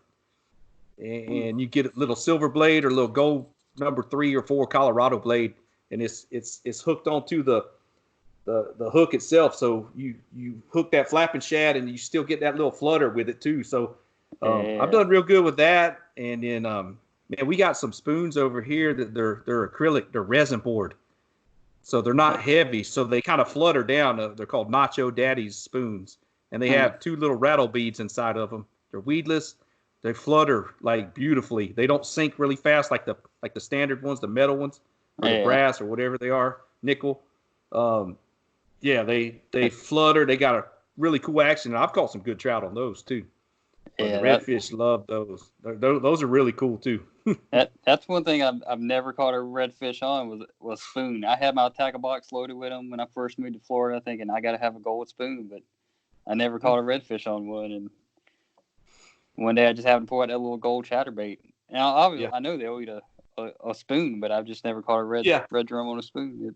And you get a little silver blade or a little gold number 3 or 4 Colorado blade, and it's hooked onto the hook itself. So you hook that flapping shad, and you still get that little flutter with it too. So I've done real good with that. And then man, we got some spoons over here that they're acrylic, they're resin board, so they're not heavy. So they kind of flutter down. They're called Nacho Daddy's spoons, and they have 2 little rattle beads inside of them. They're weedless. They flutter like beautifully. They don't sink really fast like the standard ones, the metal ones, or the brass or whatever they are, nickel. They flutter. They got a really cool action. And I've caught some good trout on those too. The redfish love those. Those are really cool too. That's one thing I've never caught a redfish on was spoon. I had my tackle box loaded with them when I first moved to Florida, thinking I got to have a gold spoon, but I never caught a redfish on one. And one day I just happened to pull out that little gold chatterbait. And obviously I know they'll eat a spoon, but I've just never caught a red drum on a spoon.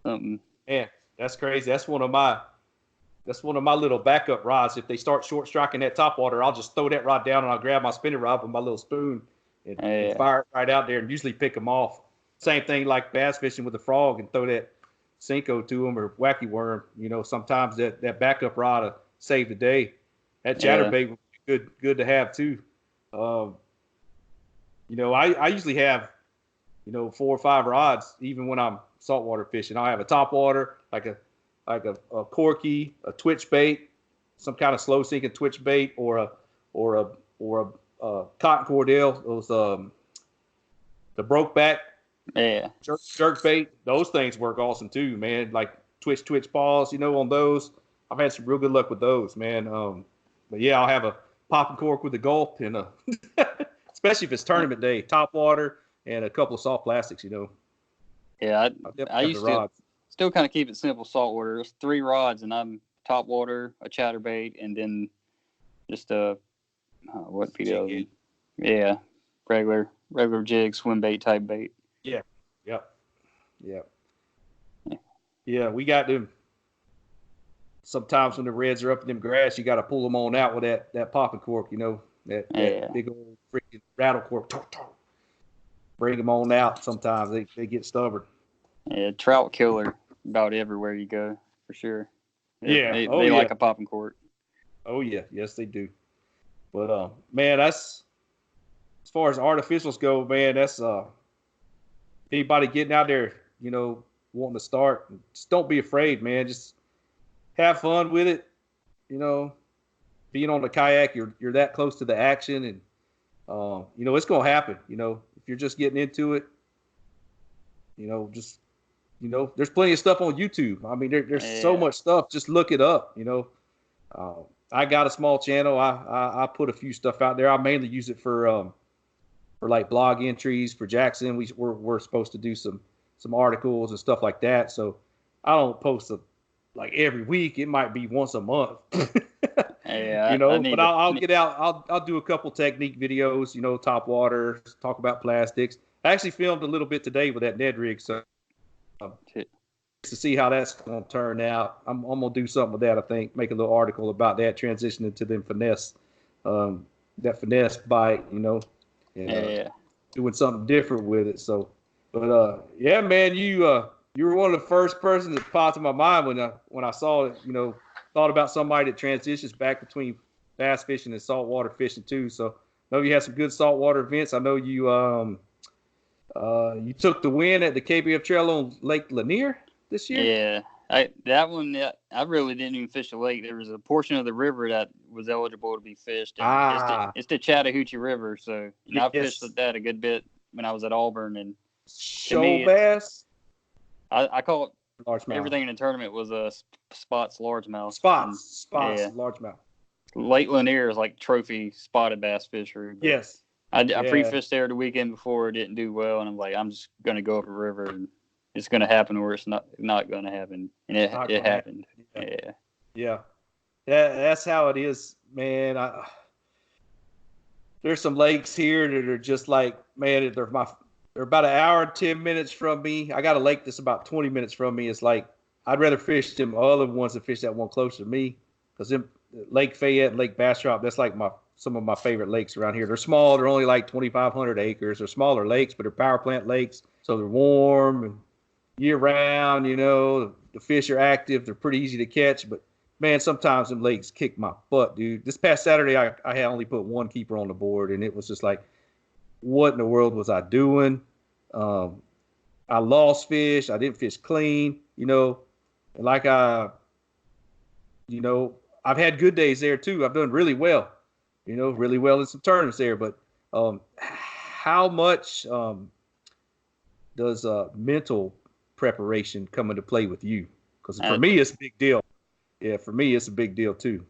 Something. Yeah. That's crazy. That's one of my little backup rods. If they start short striking that top water, I'll just throw that rod down and I'll grab my spinning rod with my little spoon and fire it right out there and usually pick them off. Same thing like bass fishing with the frog and throw that Cinco to them or wacky worm. You know, sometimes that backup rod will save the day. That chatterbait would be good to have too. You know, I usually have, you know, 4 or 5 rods even when I'm saltwater fishing. I have a top water, like a corky, a twitch bait, some kind of slow sinking twitch bait, or a cotton cordell, those the broke back jerk bait. Those things work awesome too, man. Like twitch balls, you know, on those. I've had some real good luck with those, man. But yeah, I'll have a popping cork with a gulp and especially if it's tournament day, top water and a couple of soft plastics, you know. Yeah, I used to still kind of keep it simple saltwater. It's 3 rods, and I'm top water, a chatterbait, and then just a what PW? Yeah, regular jig, swim bait type bait. Yeah, yeah. We got them. Sometimes when the reds are up in them grass, you got to pull them on out with that popping cork, you know, that big old freaking rattle cork. Bring them on out. Sometimes they get stubborn. Yeah, trout killer about everywhere you go, for sure. They like a popping cork. Oh yeah, yes they do. But man, that's as far as artificials go, man. That's anybody getting out there, you know, wanting to start, just don't be afraid, man. Just have fun with it. You know, being on the kayak, you're that close to the action, and you know it's gonna happen. You know, if you're just getting into it, you know, just there's plenty of stuff on YouTube. I mean, there's so much stuff. Just look it up. You know, I got a small channel. I put a few stuff out there. I mainly use it for like blog entries for Jackson. We're supposed to do some articles and stuff like that. So I don't post like every week. It might be once a month. You know, but I'll get out. I'll do a couple technique videos. You know, top water, talk about plastics. I actually filmed a little bit today with that Ned rig, so to see how that's going to turn out. I'm going to do something with that. I think make a little article about that, transitioning to them finesse, that finesse bite. You know, and doing something different with it. So, but yeah, man, you were one of the first persons that popped in my mind when I saw it. You know, thought about somebody that transitions back between bass fishing and saltwater fishing too. So, I know you had some good saltwater events. I know you you took the win at the KBF Trail on Lake Lanier this year. Yeah, I really didn't even fish the lake. There was a portion of the river that was eligible to be fished. It's the Chattahoochee River, so I fished that a good bit when I was at Auburn. And show bass. I call it largemouth. Everything in the tournament was a spots largemouth. Spots largemouth. Lake Lanier is like trophy spotted bass fishery. Yes. I pre-fished there the weekend before, didn't do well, and I'm like, I'm just going to go up a river, and it's going to happen or it's not going to happen. And it happened. Yeah. That's how it is, man. There's some lakes here that are just like, man, they're about an hour and 10 minutes from me. I got a lake that's about 20 minutes from me. It's like, I'd rather fish them other ones than fish that one closer to me. Because Lake Fayette and Lake Bastrop, that's like some of my favorite lakes around here. They're small. They're only like 2,500 acres. They're smaller lakes, but they're power plant lakes. So they're warm and year round, you know. The fish are active. They're pretty easy to catch. But, man, sometimes them lakes kick my butt, dude. This past Saturday, I had only put one keeper on the board, and it was just like, what in the world was I doing? I lost fish. I didn't fish clean, you know. And like you know, I've had good days there too. I've done really well, you know, really well in some tournaments there. But how much does mental preparation come into play with you? Because for me, it's a big deal. Yeah, for me, it's a big deal too.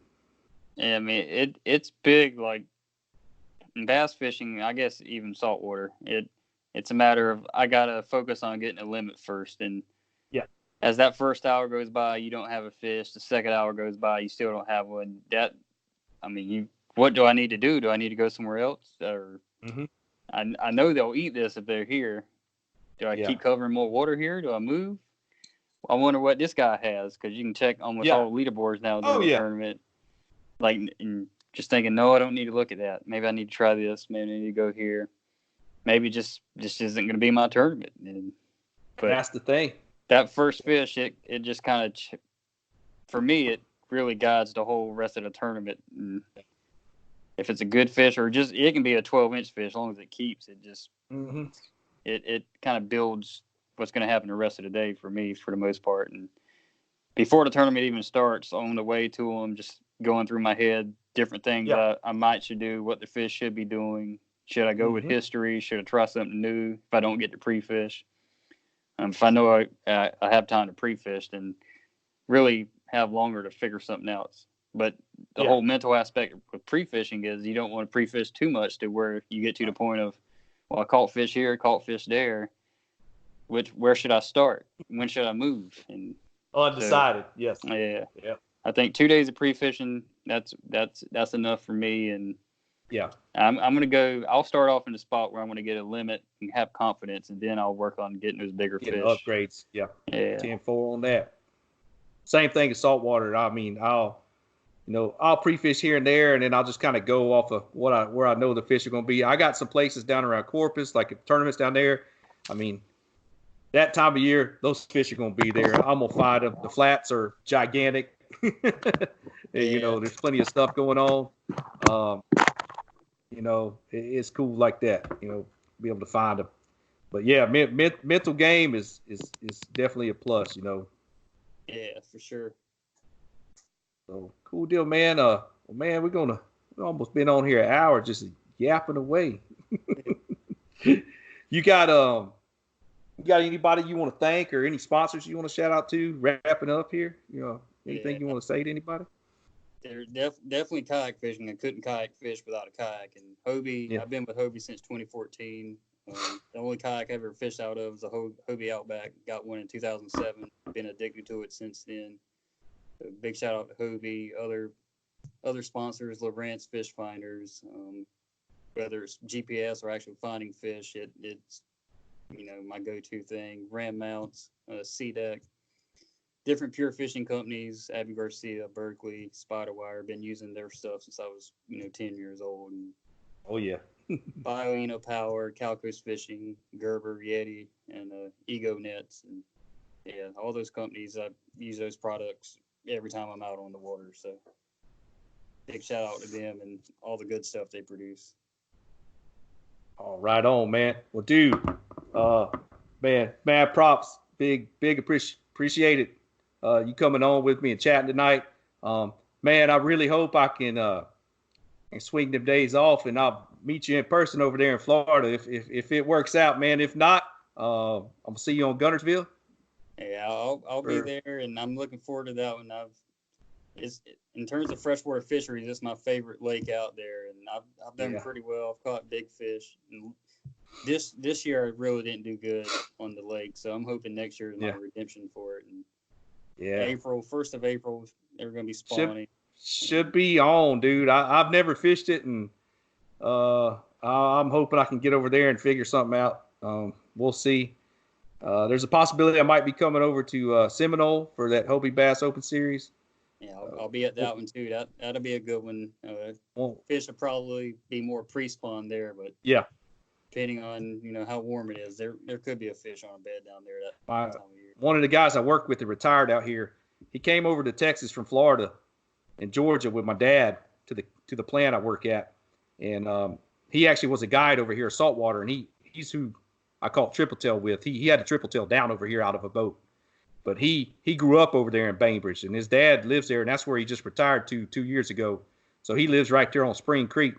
Yeah, I mean, it's big. Like in bass fishing, I guess even saltwater, it's a matter of I gotta focus on getting a limit first, and as that first hour goes by, you don't have a fish. The second hour goes by, you still don't have one. What do I need to do? Do I need to go somewhere else? Or I know they'll eat this if they're here. Do I keep covering more water here? Do I move? I wonder what this guy has, because you can check almost all the leaderboards now during the tournament. Like, and just thinking, no, I don't need to look at that. Maybe I need to try this. Maybe I need to go here. Maybe just isn't going to be my tournament. But that's the thing. That first fish, it just kind of, for me, it really guides the whole rest of the tournament. And if it's a good fish, or just it can be a 12-inch fish, as long as it keeps, it just it kind of builds what's going to happen the rest of the day for me, for the most part. And before the tournament even starts, on the way to them, just going through my head different things I should do, what the fish should be doing. Should I go with history? Should I try something new if I don't get to pre-fish? If I know I have time to pre-fish, then really have longer to figure something else. But the whole mental aspect with pre-fishing is you don't want to pre-fish too much to where you get to the point of, well, I caught fish here, caught fish there. Where should I start? When should I move? And undecided, yes. Yeah. I think 2 days of pre-fishing, that's enough for me. And I'm going to go. I'll start off in the spot where I'm going to get a limit and have confidence, and then I'll work on getting those bigger fish. Upgrades, 10-4 on that. Same thing as saltwater. I mean, I'll pre-fish here and there, and then I'll just kind of go off of where I know the fish are going to be. I got some places down around Corpus, like tournaments down there. I mean, that time of year, those fish are going to be there. I'm going to find them. The flats are gigantic. There's plenty of stuff going on. It's cool like that, be able to find them. But mental game is definitely a plus, Yeah, for sure. So cool deal, man. Man, we've almost been on here an hour just yapping away. You got anybody you want to thank, or any sponsors you want to shout out to, wrapping up here? Anything you want to say to anybody? There's definitely kayak fishing. I couldn't kayak fish without a kayak. And Hobie, I've been with Hobie since 2014. The only kayak I ever fished out of was a Hobie Outback. Got one in 2007. Been addicted to it since then. So big shout out to Hobie. Other sponsors, Lawrence Fish Finders. Whether it's GPS or actually finding fish, it's my go-to thing. Ram mounts, Sea Deck. Different pure fishing companies, Abbey Garcia, Berkeley, Spiderwire. Been using their stuff since I was, 10 years old. And Bioeno Power, Calco's Fishing, Gerber, Yeti, and Ego Nets. And all those companies, I use those products every time I'm out on the water. So big shout out to them and all the good stuff they produce. All right on, man. Well, dude, man, props. Big appreciate it. You coming on with me and chatting tonight. Man, I really hope I can swing them days off, and I'll meet you in person over there in Florida if it works out, man. If not, I'm gonna see you on Guntersville. Yeah, I'll be there, and I'm looking forward to that one. In terms of freshwater fisheries, it's my favorite lake out there, and I've done pretty well. I've caught big fish. And this year I really didn't do good on the lake, so I'm hoping next year is my redemption for it. And April 1st of April, they're going to be spawning. Should be on, dude. I've never fished it, and I'm hoping I can get over there and figure something out. We'll see. There's a possibility I might be coming over to Seminole for that Hobie Bass Open Series. Yeah, I'll be at that one too. That'll be a good one. Fish will probably be more pre-spawn there, but depending on how warm it is, there could be a fish on a bed down there that time of year. One of the guys I worked with that retired out here, he came over to Texas from Florida and Georgia with my dad to the plant I work at, and he actually was a guide over here at Saltwater, and he's who I caught triple tail with. He had a triple tail down over here out of a boat. But he grew up over there in Bainbridge, and his dad lives there, and that's where he just retired 2 years ago. So he lives right there on Spring Creek.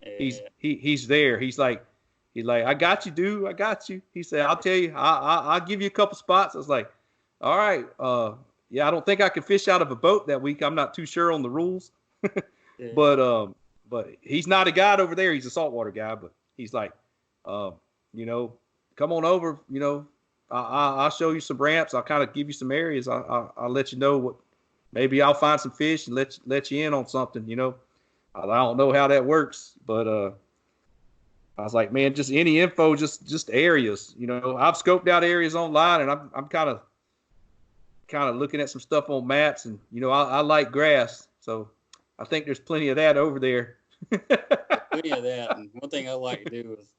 Yeah. He's there. He's like, I got you, dude. I got you. He said, I'll tell you, I'll give you a couple spots. I was like, all right. I don't think I can fish out of a boat that week. I'm not too sure on the rules. But he's not a guide over there. He's a saltwater guy. But he's like, come on over, I'll show you some ramps. I'll kind of give you some areas. I'll let you know what. Maybe I'll find some fish and let you in on something. I don't know how that works, but I was like, man, just any info, just areas. I've scoped out areas online, and I'm kind of kind of looking at some stuff on maps, and I like grass, so I think there's plenty of that over there. Plenty of that. And one thing I like to do is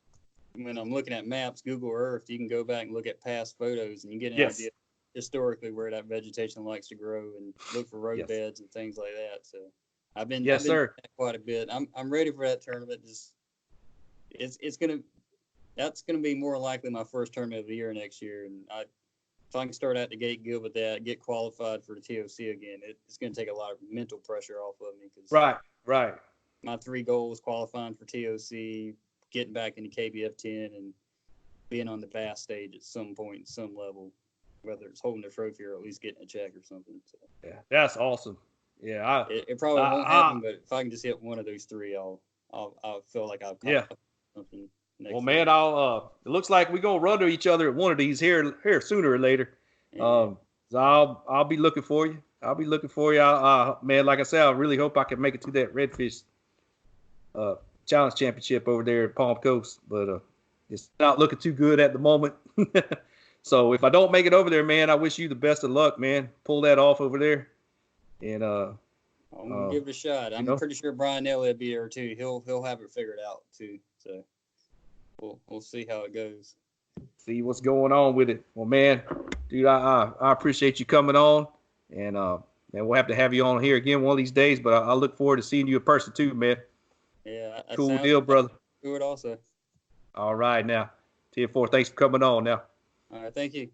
when I'm looking at maps, Google Earth, you can go back and look at past photos, and you get an idea historically where that vegetation likes to grow, and look for road beds and things like that. So I've been doing that quite a bit. I'm ready for that tournament. That's gonna be more likely my first tournament of the year next year, and if I can start out the gate good with that, get qualified for the TOC again, it's going to take a lot of mental pressure off of me. Right. My 3 goals: qualifying for TOC, getting back into KBF 10, and being on the bass stage at some point, some level, whether it's holding a trophy or at least getting a check or something. So, yeah, that's awesome. Yeah, it probably won't happen, but if I can just hit one of those 3, I'll feel like I've accomplished something. Well, man, it looks like we're gonna run to each other at one of these here sooner or later. So I'll be looking for you. Man, like I said, I really hope I can make it to that Redfish Challenge Championship over there at Palm Coast, but it's not looking too good at the moment. So if I don't make it over there, man, I wish you the best of luck, man. Pull that off over there, and I'm gonna give it a shot. I'm pretty sure Brian Elliott will be there too. He'll have it figured out too. So. We'll see how it goes. See what's going on with it. Well, man, dude, I appreciate you coming on, and we'll have to have you on here again one of these days. But I look forward to seeing you in person too, man. Yeah, cool deal, brother. Do it also. All right, now, TF4, thanks for coming on. Now, all right, thank you.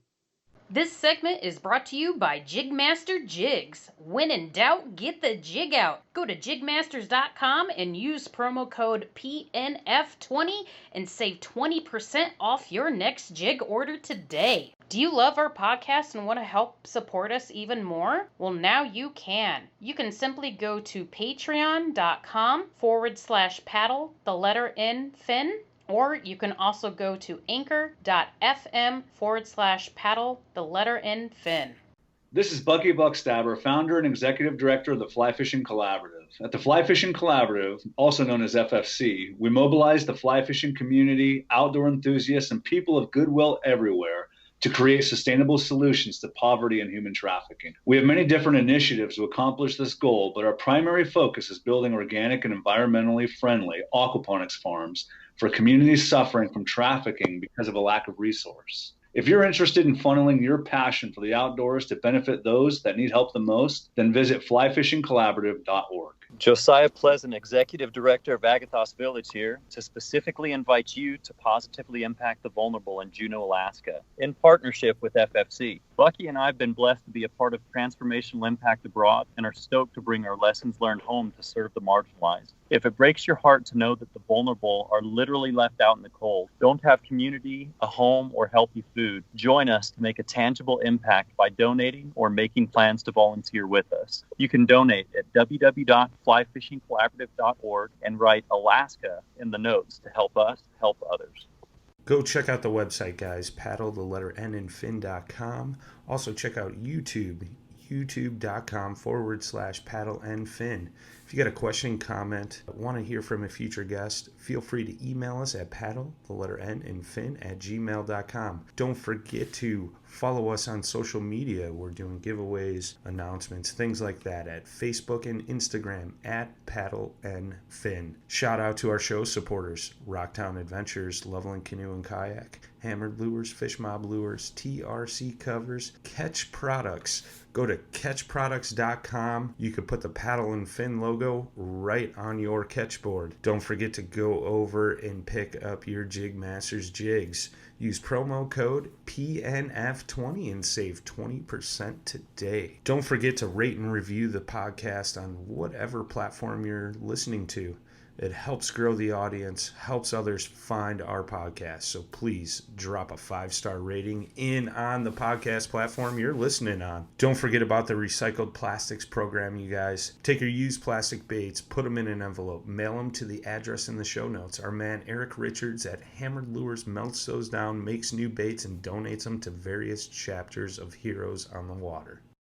This segment is brought to you by JigMasters Jigs. When in doubt, get the jig out. Go to JigMasters.com and use promo code PNF20 and save 20% off your next jig order today. Do you love our podcast and want to help support us even more? Well, now you can. You can simply go to patreon.com/paddle, the letter N, Finn. Or you can also go to anchor.fm/paddle, the letter N, Finn. This is Bucky Buckstabber, founder and executive director of the Fly Fishing Collaborative. At the Fly Fishing Collaborative, also known as FFC, we mobilize the fly fishing community, outdoor enthusiasts, and people of goodwill everywhere to create sustainable solutions to poverty and human trafficking. We have many different initiatives to accomplish this goal, but our primary focus is building organic and environmentally friendly aquaponics farms for communities suffering from trafficking because of a lack of resource. If you're interested in funneling your passion for the outdoors to benefit those that need help the most, then visit flyfishingcollaborative.org. Josiah Pleasant, Executive Director of Agathos Village here, to specifically invite you to positively impact the vulnerable in Juneau, Alaska, in partnership with FFC. Bucky and I have been blessed to be a part of Transformational Impact Abroad and are stoked to bring our lessons learned home to serve the marginalized. If it breaks your heart to know that the vulnerable are literally left out in the cold, don't have community, a home, or healthy food, join us to make a tangible impact by donating or making plans to volunteer with us. You can donate at www.flyfishingcollaborative.org and write Alaska in the notes to help us help others. Go check out the website, guys, paddle, the letter N, and fin.com. Also check out YouTube, youtube.com/paddle and fin. If you got a question, comment, want to hear from a future guest, feel free to email us at paddle, the letter N, and fin @gmail.com. Don't forget to follow us on social media. We're doing giveaways, announcements, things like that at Facebook and Instagram at paddle and fin. Shout out to our show supporters, Rocktown Adventures, Loveland Canoe and Kayak, Hammered Lures, Fish Mob Lures, TRC Covers, Ketch Products. Go to ketchproducts.com. You can put the paddle and fin logo right on your catch board. Don't forget to go over and pick up your JigMasters Jigs. Use promo code PNF20 and save 20% today. Don't forget to rate and review the podcast on whatever platform you're listening to. It helps grow the audience, helps others find our podcast. So please drop a 5-star rating in on the podcast platform you're listening on. Don't forget about the recycled plastics program, you guys. Take your used plastic baits, put them in an envelope, mail them to the address in the show notes. Our man Eric Richards at Hammered Lures melts those down, makes new baits, and donates them to various chapters of Heroes on the Water.